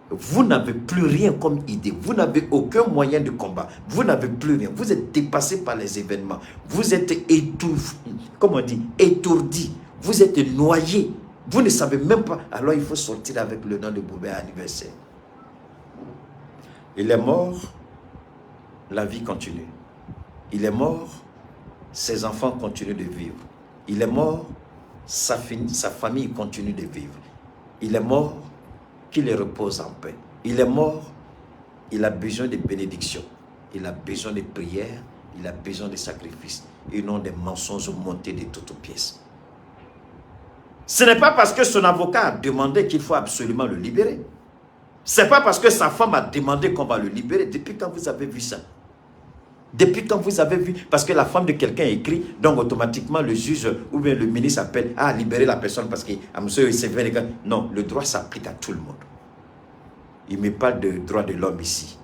Vous n'avez plus rien comme idée. Vous n'avez aucun moyen de combat. Vous n'avez plus rien. Vous êtes dépassé par les événements. Vous êtes étouffé, comment on dit, étourdi. Vous êtes noyé. Vous ne savez même pas. Alors, il faut sortir avec le nom de Boubé à anniversaire. Il est mort, la vie continue. Il est mort, ses enfants continuent de vivre. Il est mort, sa famille continue de vivre. Il est mort, qu'il repose en paix. Il est mort, il a besoin de bénédictions. Il a besoin de prières, il a besoin de sacrifices. Et non des mensonges montés de toutes pièces. Ce n'est pas parce que son avocat a demandé qu'il faut absolument le libérer. C'est pas parce que sa femme a demandé qu'on va le libérer. Depuis quand vous avez vu ça? Depuis quand vous avez vu? Parce que la femme de quelqu'un écrit, donc automatiquement le juge ou bien le ministre appelle à libérer la personne parce que non, le droit s'applique à tout le monde. Il ne met pas de droit de l'homme ici.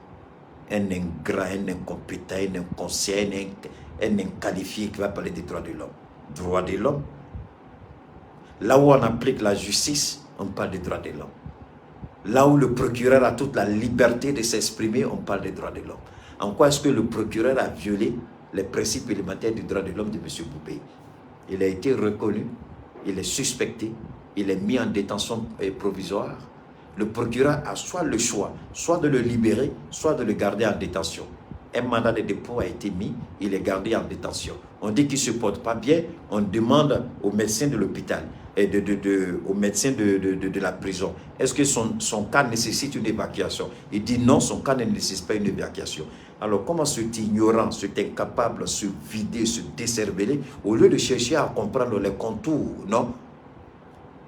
Un ingrat, un incompétent, un inconscient, un inqualifié qui va parler des droits de l'homme. Droit de l'homme. Là où on applique la justice, on parle des droits de l'homme. Là où le procureur a toute la liberté de s'exprimer, on parle des droits de l'homme. En quoi est-ce que le procureur a violé les principes élémentaires du droit de l'homme de M. Boubé? Il a été reconnu, il est suspecté, il est mis en détention provisoire. Le procureur a soit le choix, soit de le libérer, soit de le garder en détention. Un mandat de dépôt a été mis, il est gardé en détention. On dit qu'il ne se porte pas bien, on demande aux médecins de l'hôpital et aux médecins de la prison, est-ce que son cas nécessite une évacuation? Il dit non, son cas ne nécessite pas une évacuation. Alors comment cet ignorant, cet incapable, se vider, se décerveler, au lieu de chercher à comprendre les contours, non?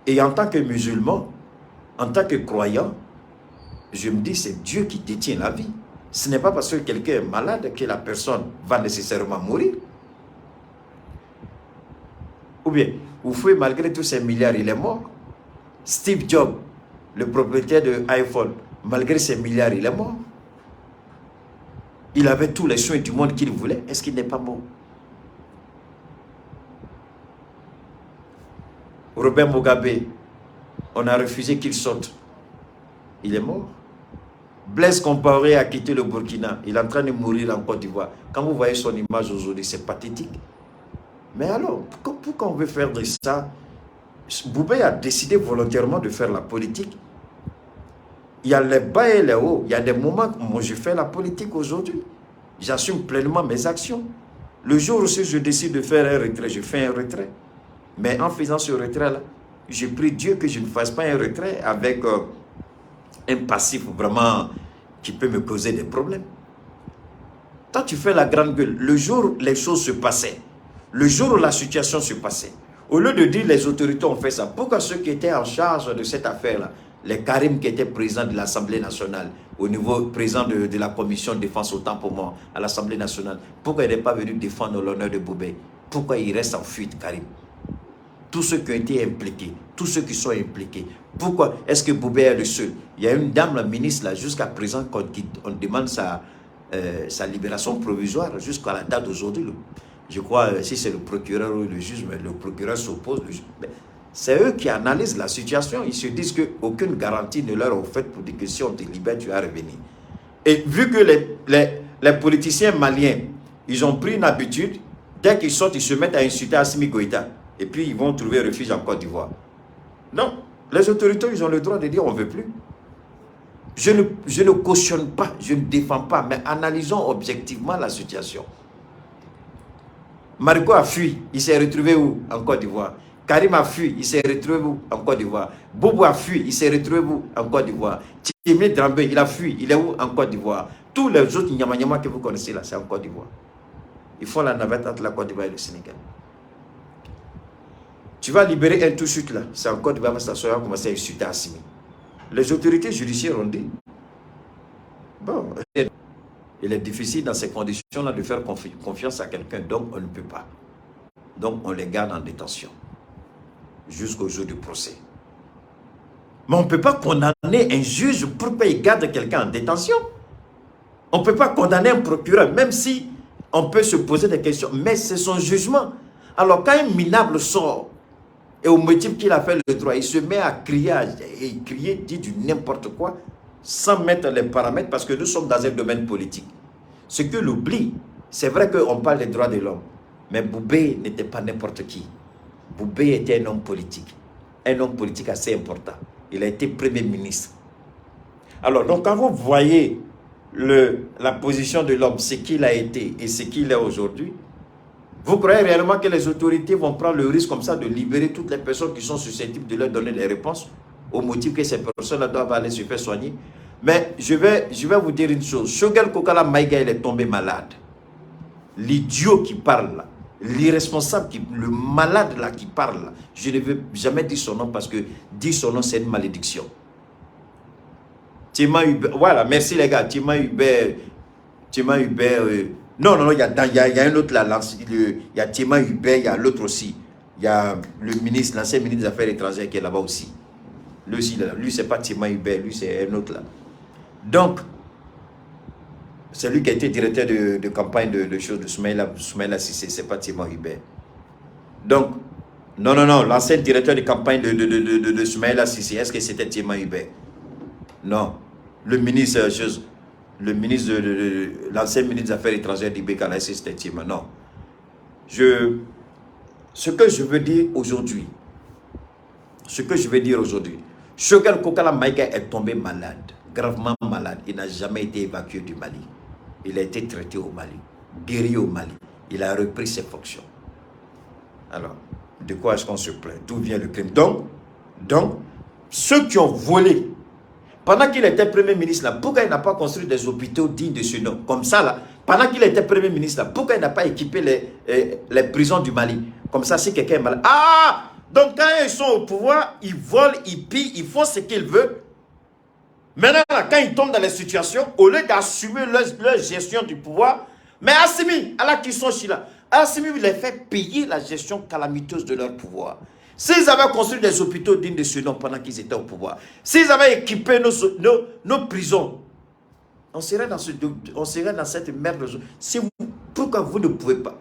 Et en tant que musulman, en tant que croyant, je me dis c'est Dieu qui détient la vie. Ce n'est pas parce que quelqu'un est malade que la personne va nécessairement mourir. Ou bien, vous fouillez malgré tous ces milliards, il est mort. Steve Jobs, le propriétaire de iPhone, malgré ces milliards, il est mort. Il avait tous les soins du monde qu'il voulait. Est-ce qu'il n'est pas mort? Robert Mugabe, on a refusé qu'il sorte. Il est mort. Blaise Compaoré a quitté le Burkina. Il est en train de mourir en Côte d'Ivoire. Quand vous voyez son image aujourd'hui, c'est pathétique. Mais alors, pourquoi on veut faire de ça? Boubé a décidé volontairement de faire la politique. Il y a les bas et les hauts. Il y a des moments où moi je fais la politique aujourd'hui. J'assume pleinement mes actions. Le jour où je décide de faire un retrait, je fais un retrait. Mais en faisant ce retrait-là, j'ai pris Dieu que je ne fasse pas un retrait avec un passif vraiment qui peut me causer des problèmes. Quand tu fais la grande gueule, le jour où les choses se passaient, le jour où la situation se passait, au lieu de dire les autorités ont fait ça, pourquoi ceux qui étaient en charge de cette affaire-là, les Karim qui étaient présidents de l'Assemblée nationale, au niveau président de la commission de défense autant pour moi, à l'Assemblée nationale, pourquoi ils n'est pas venu défendre l'honneur de Boubé? Pourquoi il reste en fuite, Karim? Tous ceux qui ont été impliqués, tous ceux qui sont impliqués. Pourquoi est-ce que Boubé est le seul? Il y a une dame, la ministre, là, jusqu'à présent, on demande sa libération provisoire, jusqu'à la date d'aujourd'hui. Je crois, si c'est le procureur ou le juge, mais le procureur s'oppose. C'est eux qui analysent la situation. Ils se disent qu'aucune garantie ne leur est faite pour dire que si on te libère, tu vas revenir. Et vu que les politiciens maliens, ils ont pris une habitude, dès qu'ils sortent, ils se mettent à insulter Assimi Goïta. Et puis, ils vont trouver refuge en Côte d'Ivoire. Non, les autorités, ils ont le droit de dire on ne veut plus. Je ne cautionne pas, je ne défends pas, mais analysons objectivement la situation. Marico a fui, il s'est retrouvé où? En Côte d'Ivoire. Karim a fui, il s'est retrouvé où? En Côte d'Ivoire. Bobo a fui, il s'est retrouvé où? En Côte d'Ivoire. Tchimé Drambe, il a fui, il est où? En Côte d'Ivoire. Tous les autres Nyama que vous connaissez là, c'est en Côte d'Ivoire. Ils font la navette entre la Côte d'Ivoire et le Sénégal. Tu vas libérer un tout de suite là, c'est en Côte d'Ivoire, ça va commencer à insulter Assimi. Les autorités judiciaires ont dit, bon, il est difficile dans ces conditions-là de faire confiance à quelqu'un, donc on ne peut pas. Donc on les garde en détention jusqu'au jour du procès. Mais on ne peut pas condamner un juge pour qu'il garde quelqu'un en détention. On ne peut pas condamner un procureur, même si on peut se poser des questions, mais c'est son jugement. Alors quand un minable sort, et au motif qu'il a fait le droit, il se met à crier, dit du n'importe quoi, sans mettre les paramètres, parce que nous sommes dans un domaine politique. Ce que l'oublie, c'est vrai qu'on parle des droits de l'homme, mais Boubé n'était pas n'importe qui. Boubé était un homme politique assez important. Il a été Premier ministre. Alors, donc quand vous voyez la position de l'homme, ce qu'il a été et ce qu'il est aujourd'hui, vous croyez réellement que les autorités vont prendre le risque comme ça de libérer toutes les personnes qui sont susceptibles de leur donner des réponses au motif que ces personnes doivent aller se faire soigner? Mais je vais vous dire une chose. Choguel Kokala Maïga, il est tombé malade. L'idiot qui parle là, l'irresponsable, le malade là qui parle là, je ne veux jamais dire son nom parce que dire son nom c'est une malédiction. Tima Hubert, voilà, merci les gars. Tima Hubert, non, il y a un autre là, il y a Tima Hubert, il y a l'autre aussi. Il y a le ministre, l'ancien ministre des Affaires étrangères qui est là-bas aussi. Lui c'est pas Tima Hubert, lui c'est un autre là. Donc, c'est lui qui a été directeur de campagne de choses de Soumaïla Cissé, c'est pas Tima Hubert. Donc, non, l'ancien directeur de campagne de Soumaïla Cissé, est-ce que c'était Tima Hubert? Non. Le ministre l'ancien ministre des Affaires étrangères d'Ibeka, là, c'était Tima. Non. Ce que je veux dire aujourd'hui, Choguel Kokala Maïga est tombé malade, gravement malade. Il n'a jamais été évacué du Mali. Il a été traité au Mali, guéri au Mali. Il a repris ses fonctions. Alors, de quoi est-ce qu'on se plaint? D'où vient le crime? Donc, ceux qui ont volé, pendant qu'il était Premier ministre, là, pourquoi il n'a pas construit des hôpitaux dignes de ce nom? Comme ça, là, pendant qu'il était Premier ministre, là, pourquoi il n'a pas équipé les prisons du Mali? Comme ça, si quelqu'un est malade. Ah! Donc, quand ils sont au pouvoir, ils volent, ils pillent, ils font ce qu'ils veulent. Maintenant, là, quand ils tombent dans les situations, au lieu d'assumer leur gestion du pouvoir, mais Assimi, à la question là, Assimi les fait payer la gestion calamiteuse de leur pouvoir. S'ils avaient construit des hôpitaux dignes de ce nom pendant qu'ils étaient au pouvoir, s'ils avaient équipé nos prisons, on serait dans cette merde. Pourquoi vous ne pouvez pas?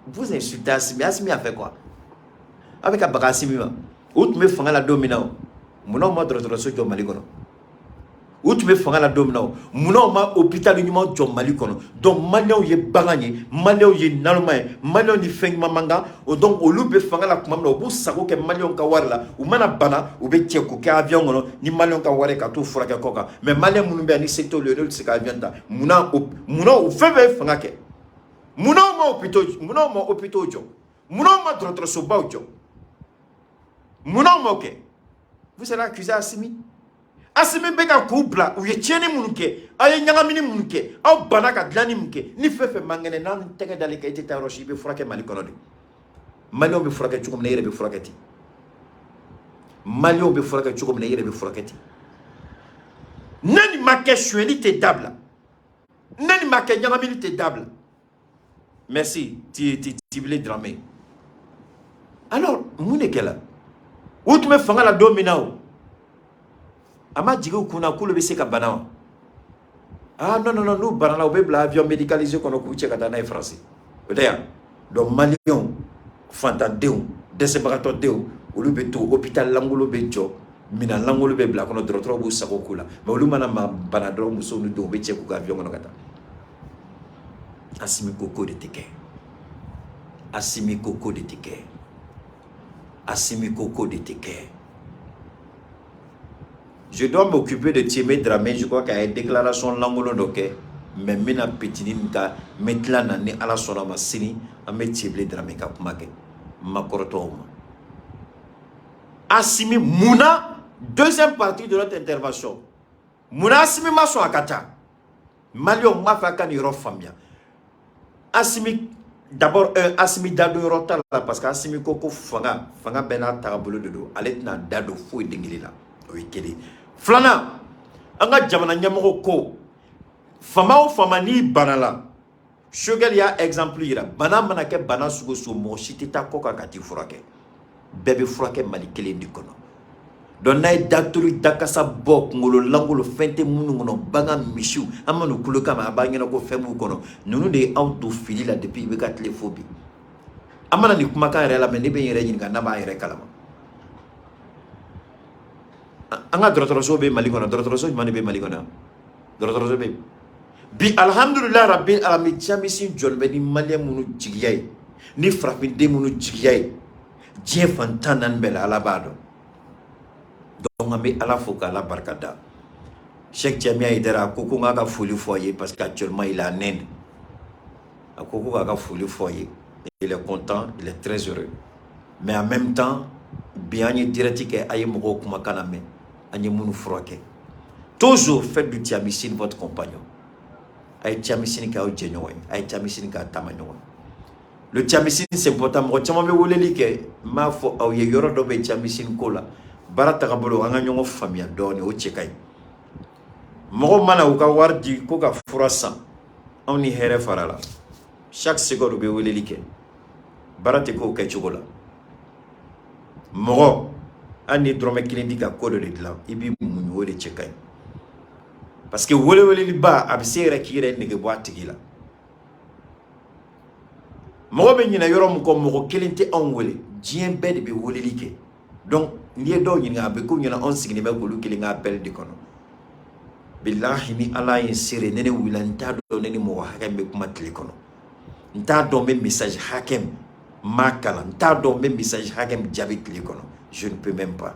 Vous insultez Assimi. Assimi a fait quoi? Avec un Assimi, où tu me fais la dominante, mon nom de retraite de Maligono. Où tu me fais la dominante, mon nom hôpital de Maligono. Donc, Malion y est bagagné, Malion y est Nalmay, Malion y fait Mamanga, ou donc au loup fanga la Kumano, ou Sako que Malion Kawarla, ou Manabana, ou Betiako, Kavion, ni Malion Kaware Kato Fraka Koka, mais Malion Munubia ni Seto le nul Sekavianta, Muna ou Feve Fangake. Muna hôpital, Muna ma Sobajo. Muna moke. Vous serez accusé à Assimi. Assimi beka koubla ou ye tieni munke, aye nyangamini munke, au banaka glani munke, ni fefe mangene nan tege dalika ite taroshi be frake malikonodi. Malion be frake chukum ne yere be fraketi. Malion be frake chukum ne yere be fraketi. Nani make choueli te dabla. Nani make nyangamini te dabla. Merci, Tibile Dramé. Alors, moune kela. Ou tu me fanga la dominao. Ama djigo kuna koule bese ka bana. Ah non, nous banana ou bebla avion médicalisé qu'on a couché katana et français. Odeya. Donc Malion, Fantandéo, Desebarato Déo, ou le beto, hôpital Langolo Bejo, Mina Langolo Bebla, qu'on a droit au Sakokula. Mais au Lumana Banadro Mousso nous do Beche Kuka avion Monogata. Assimi Coco de Teke. Assimi Coco de Teke. Assimi Coco de Teke. Je dois m'occuper de Tiemé Dramé, je crois qu'il y a une déclaration Langolo Doke, mais Mina Petinin ka metla nani ala sona masini, a Tiemé Dramé ka kumake. Makorotouma. Assimi Mouna, deuxième partie de notre intervention. Mouna Assimi Maso Akata. Malion Mafaka Niro Famia. Assimi, d'abord, Assimi Dado Rota, parce qu'Assimi Koko Fanga Bena Tarabolo de Do, Aletna Dado Fou et Dingilila. Oui, Kili. Flana, Anga Jamana Nyamoko Ko, Fama ou Famani Banala. Shogal ya exemple ira. Bana manake bana sugo su mo shitita koka kati furake. Bebe furake mali kele ndikono. Don nay dakturi dakasa bok ngolo langolo fente munu ngono banga mishu amanu kuloka ma abanya ko femu kono. Nunu de auto fili la depuis be ka téléphobie. Amana ni kuma ka rela me ne be yere nyinga na ba yere kalama. Anga drotoroso be mali kono drotoroso mani be mali kono. Drotoroso be bi alhamdulillah rabbil alamin jamisin jolbe ni malien munu jigiyay ni frapinde munu jigiyay je fantanan bel alabado donc amé ala foka la barkada Cheikh Jamia idera koko nga ka foli foyer parce qu'actuellement il a nen koko ka foli foyer il est content il est très heureux mais en même temps bien direct que ayi moko kuma kaname anyi munu froke toujours faites du tiamisin votre compagnon. Aïe tiamisini ka ojenyoy aïe tiamisini ka tamanyoy le tiamisini c'est important mo chama be woleli ke ma fo aw ye yoro do be tiamisini kola barata ka bolo anga nyongo famia doni o chekay mo mana u ka wardi ko ka furasa on ni here farala chaque seconde be woleli ke barate ko kay chugola mo ani drome kilindi ka kodo de la ibi mu wole chekay parce que wole li ba absere kire nege boati gila mo be nyina yoro mu ko mo kelente on wole jien bed be wole like donc lié do nyina be ko nyina on signi be ko lu kilinga appel di kono billahi ni ala insere nene wilanta do nene mo hakem be kuma tli kono nta do me message hakem makala nta do me message hakem jabit li kono je ne peux même pas.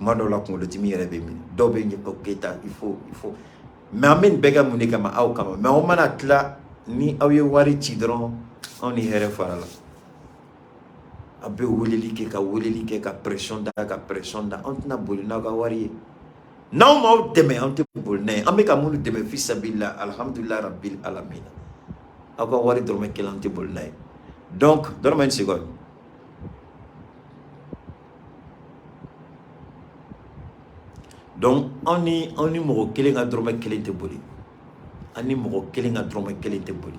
Manola ko le timi rebe min do be nyeko keta il faut mais amen bega munika ma aw kama mais on manatla ni awye wari tidron on y here farala abe woleli ke ka pression da on na bolina ga wari non mo deme on te bolne ameka mulu deme fisabilla alhamdulillah rabbil alamin aga wari dorme kelante bolne donc dorme une seconde. Donc, on y mo kelinga drome kelente boli. Ani mo kelinga drome kelente boli.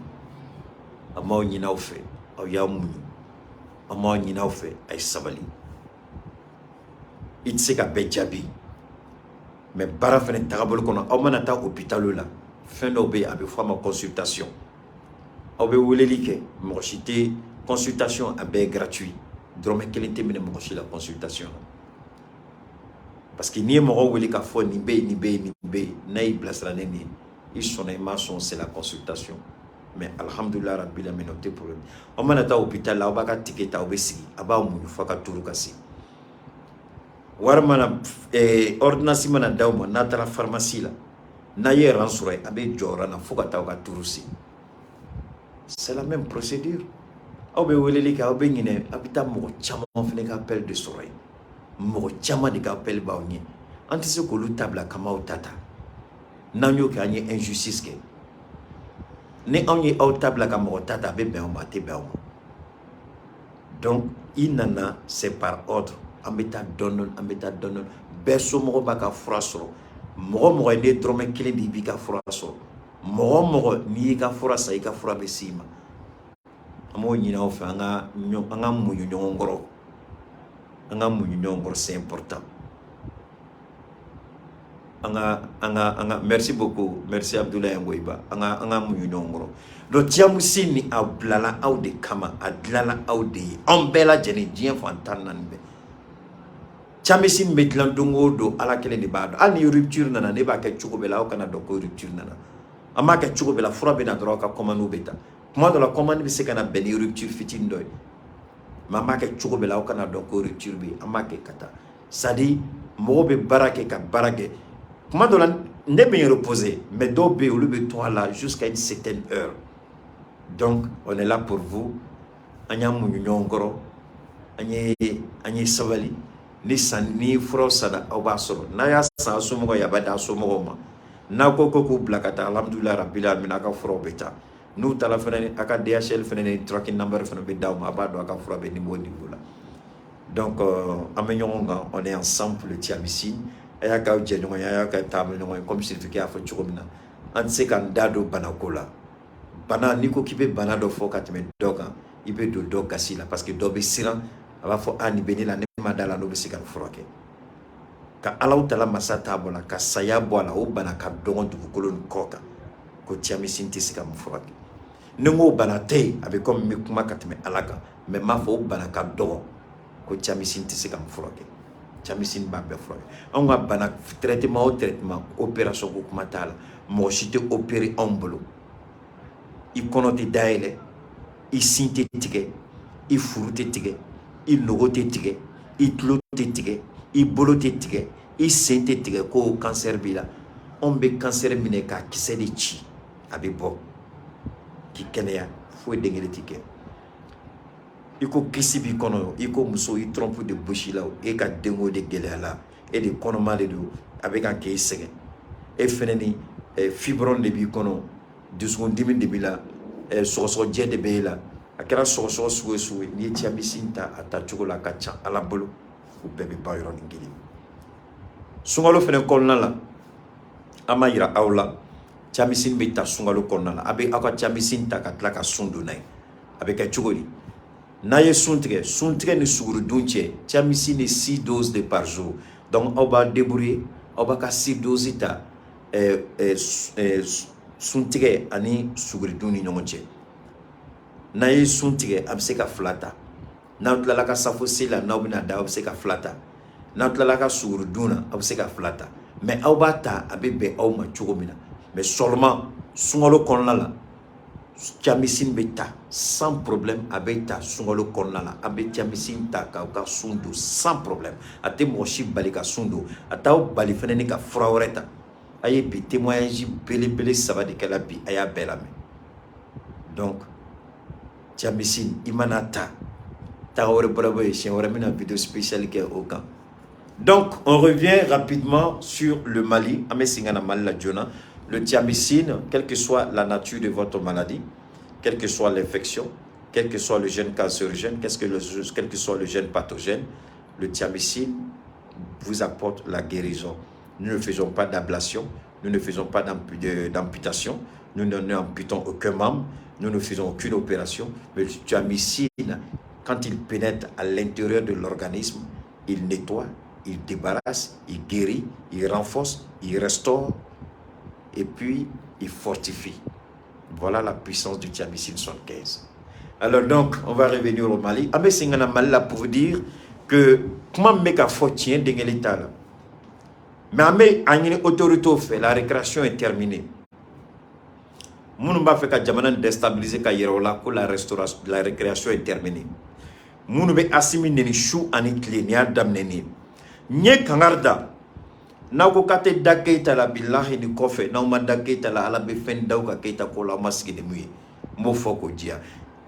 Ama nyina ofe, o ya munyu. Ama nyina ofe ay sabali. Itseka bejabi. Mais bara fene tagabol kono o manata hôpital la. Fin do be abi fama consultation. O be wolelike mo chité consultation abe gratuit. Drome kelente mine mo la consultation. Parce que ni mo weli ka fo ni be na i blasra neni ils sont maçon c'est la consultation mais alhamdulillah rabbil alamin te problème on manata hôpital la ba ka tiketa obesi aba mu faka turu kasi war mana ordonnance mana dawmo na tara pharmacie la na ye ransure abe jora na fuka taw ka turusi c'est la même procédure obe weleli ka obe ngine abita mo chama fene ka appel de soleil mo chama de ka appel bawnye antise ko lu tabla kama utata nanyo ka nye injustice ke ne onye au tabla kama utata be be on mate be on donc inana c'est par ordre ameta donnon beso mo baka frasro mo ne drome kile bi ka frasro mo ni ka frasa ika fra besima amo nyina o fa anga munyu nyongoro c'est important anga merci beaucoup, merci Abdoulaye Ngoiba anga munyu nyongoro do tiamusi ni ablala aude kama adlala aude ombela jeni dien fantan nanbe tiamisin medlan dongo do ala kele ni bado ani rupture nana ne ba ka chukobela o kana do ko rupture nana ama ka chukobela fura be na dro ka komanu beta kuma do la commande bi se kana beni rupture fitin doy mama ka chukobela o kana do ko rupture bi ama ke kata sadi mo be barake ka barake kuma do la ne be reposer mais do be ou le beton là jusqu'à une certaine heure. Donc on est là pour vous anya munyu nyongoro anye savali ni sanni fro sada obasoro na ya sa sumo ya bada sumo ma na koko ku blakata alhamdulillah rabbil alamin aka fro beta nous tala fenene aka DHL fenene tracking number fenene be daw ma bado aka fro be niveau là. Donc amenyonga on est ensemble pour le tiamisi aya ka ujenyo ya ka tamno comme certificat fa chukobina an se kan dado banakola bana niko kibe bana do fo katme doga ibe do doga sila parce que dobe siran aba fo ani benila ne madala no bisika froke ka alaw tala masata bola ka saya bola o bana ka dongo du kolon koka ko tiami sinti sika froke nengo bana te abe comme me kuma katme alaka mais ma fo bana ka dongo ko tiami sinti sika froke tiami sin ba be froke on va bana traitement opération ko kuma tala mo chite opérer ombolo i konote daele i sinte tige i furute tige i logote tige i tlote tige i bolote tige i sente tige ko cancer bila on be cancer mine ka kise de chi abi bo ki kenya fo dengele tige iko kisi bi kono iko muso i trompe de bushila e ka dengo de gelala e de kono male do avec un ke sege e feneni fibron de bi kono dusukun dimi de bila sɔgɔsɔgɔ jɛ de bɛ la a kɛra sɔgɔsɔgɔ sugu sugu n'i ye tiamisin ta a ta cogo la ka ca ala bolo o bɛɛ bɛ ban yɔrɔnin kelen sunkalo fɛnɛ kɔnɔna la an ma yira aw la tiamisin bɛ ta sunkalo kɔnɔna la a bɛ aw ka tiamisin ta ka tila ka sun don n'a ye a bɛ kɛ cogo di n'a ye sun tigɛ ni sugurudun cɛ tiamisin ni 6 doses de par jour donc aw b'a débrouiller aw b'a ka 6 doses ta suntigɛ ani suguridun ni ɲɔgɔn cɛ n'a ye suntigɛ a bɛ se ka 2 ta n'aw tilala ka safosi la n'aw bɛna da aw bɛ se ka 2 ta n'aw tilala ka suguridun na aw bɛ se ka 2 ta mais aw b'a ta a bɛ bɛn aw ma cogo min na mais seulement sunkalo kɔnɔna la tiamisin bɛ ta sans problème a bɛ ta sunkalo kɔnɔna la a bɛ tiamisin ta k'aw ka sun don sans problème a tɛ mɔgɔ si bali ka sun don a t'aw bali fɛnɛ ni ka fura wɛrɛ ta aye bi témoignage belebele saba de kala bi aya belame donc tiamisin imana ta ore bravo et chien ore mina vidéo spéciale qui au camp. Donc on revient rapidement sur le Mali amesingana Mali la jona le tiamicine quelle que soit la nature de votre maladie, quelle que soit l'infection, quel que soit le gène cancérigène, quel que soit le gène pathogène, le tiamicine vous apporte la guérison. Nous ne faisons pas d'ablation, nous ne faisons pas d'amputation, nous n'amputons aucun membre, nous ne faisons aucune opération. Mais le tiamicine, quand il pénètre à l'intérieur de l'organisme, il nettoie, il débarrasse, il guérit, il renforce, il restaure et puis il fortifie. Voilà la puissance du tiamicine 75. Alors donc, on va revenir au Mali. Abe singana Mali là pour dire que comment meka fortien de l'état là. Mais à une autorité fait, la récréation est terminée. Mounou ba fait que Djamanan déstabiliser Kayerola que la récréation est terminée. Mounou be assimilé ni chou anikli ni adam neni. Nye kangarda. Na ko kate daketa la billahi ni kofe na uma daketa la ala be fenda ka keita ko la maski de muye. Mo foko dia.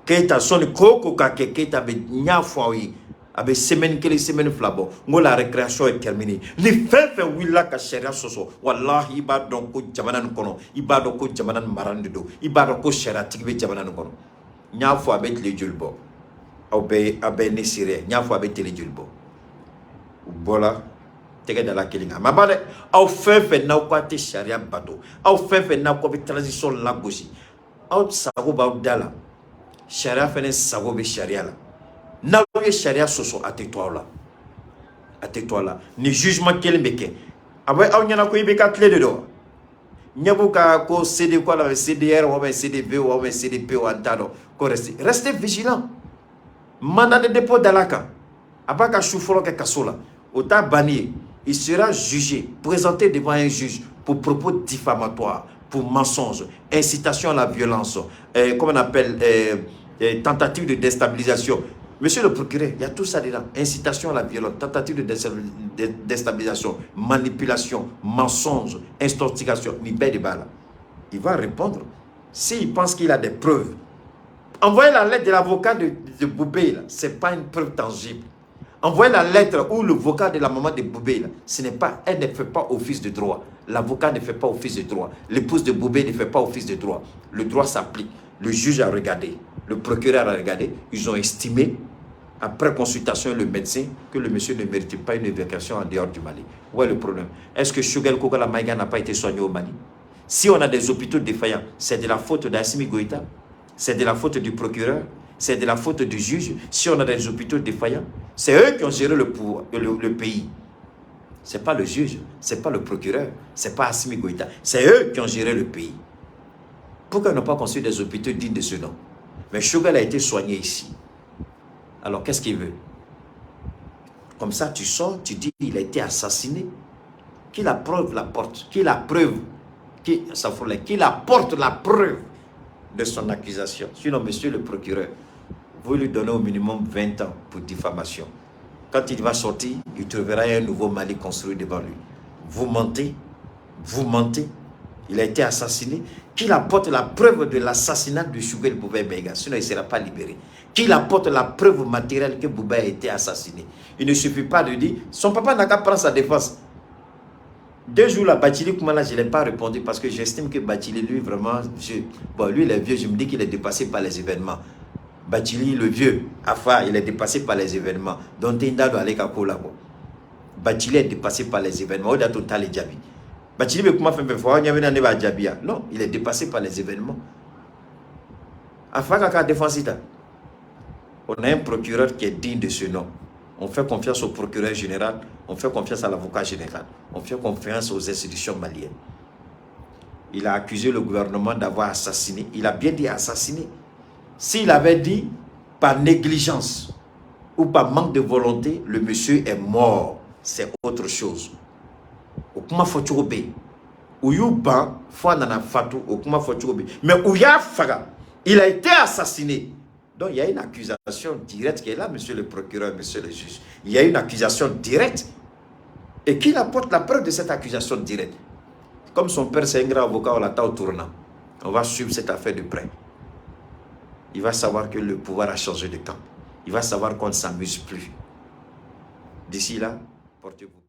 Keita soni koko ka keita be nya fwawi. Avec semaine flabo, la récréation est terminée. Les faits willa ka sharia soso. Wallahi iba donc ko jamanan kono, iba donc ko jamanan marandido, iba donc ko sharia tigbe jamanan kono. Nya fo avec les julbo. Abe ne sire, nya fo avec les julbo. Bola tege da la kelinga. Mabale au fait na ko te sharia bato. Au fait na ko be transition la gosi. Au sago ba dala. charia fene sago be charia la. Na ye charia soso atetwa la. Atetwa la. Ni jugement quel beke. Awe aw nyana ko ibe ka clé de do. Nyabuka ko CD quoi la CDR ou bien CDB ou bien CDP ou antado. Ko restez vigilant. Mandat de dépôt d'alaka. Abaka choufolo ke kasola. Ota bani, il sera jugé, présenté devant un juge pour propos diffamatoires, pour mensonges, incitation à la violence, comme on appelle, tentative de déstabilisation. Monsieur le procureur, il y a tout ça dedans. Incitation à la violence, tentative de déstabilisation, manipulation, mensonge, intoxication. Il va répondre. S'il pense qu'il a des preuves. Envoyez la lettre de l'avocat de Boubé, ce n'est pas une preuve tangible. Envoyez la lettre ou le vocal de la maman de Boubé, elle ne fait pas office de droit. L'avocat ne fait pas office de droit. L'épouse de Boubé ne fait pas office de droit. Le droit s'applique. Le juge a regardé. Le procureur a regardé. Ils ont estimé, après consultation le médecin, que le monsieur ne mérite pas une évacuation en dehors du Mali. Où est le problème? Est-ce que Choguel Kokala Maïga n'a pas été soigné au Mali? Si on a des hôpitaux défaillants, c'est de la faute d'Assimi Goïta, c'est de la faute du procureur, c'est de la faute du juge. Si on a des hôpitaux défaillants, c'est eux qui ont géré le pays. Ce n'est pas le juge, ce n'est pas le procureur, ce n'est pas Assimi Goïta. C'est eux qui ont géré le pays. Pourquoi ils n'ont pas construit des hôpitaux dignes de ce nom? Mais Choguel a été soigné ici. Alors qu'est-ce qu'il veut? Comme ça, tu sors, tu dis il a été assassiné. Qu'il apporte la preuve, qu'il apporte la preuve de son accusation. Sinon, monsieur le procureur, vous lui donnez au minimum 20 ans pour diffamation. Quand il va sortir, il trouvera un nouveau Mali construit devant lui. Vous mentez, il a été assassiné. Qu'il apporte la preuve de l'assassinat de Choguel Bouba-Maïga, sinon il ne sera pas libéré. Qu'il apporte la preuve matérielle que Bouba a été assassiné. Il ne suffit pas de dire, son papa n'a qu'à prendre sa défense. 2 jours là, Bathily Koumana, je ne l'ai pas répondu parce que j'estime que Bathily, lui, vraiment, lui, il est vieux, je me dis qu'il est dépassé par les événements. Bathily, le vieux, Afa, il est dépassé par les événements. Donc, Bathily est dépassé par les événements. Bathily, non, il est dépassé par les événements. Afa, kaka défensita. On a un procureur qui est digne de ce nom. On fait confiance au procureur général, on fait confiance à l'avocat général, on fait confiance aux institutions maliennes. Il a accusé le gouvernement d'avoir assassiné. Il a bien dit assassiné. S'il avait dit par négligence ou par manque de volonté, le monsieur est mort. C'est autre chose. Mais il a été assassiné. Donc, il y a une accusation directe qui est là, monsieur le procureur, monsieur le juge. Il y a une accusation directe. Et qu'il apporte la preuve de cette accusation directe. Comme son père, c'est un grand avocat, on l'attend au tournant. On va suivre cette affaire de près. Il va savoir que le pouvoir a changé de camp. Il va savoir qu'on ne s'amuse plus. D'ici là, portez-vous.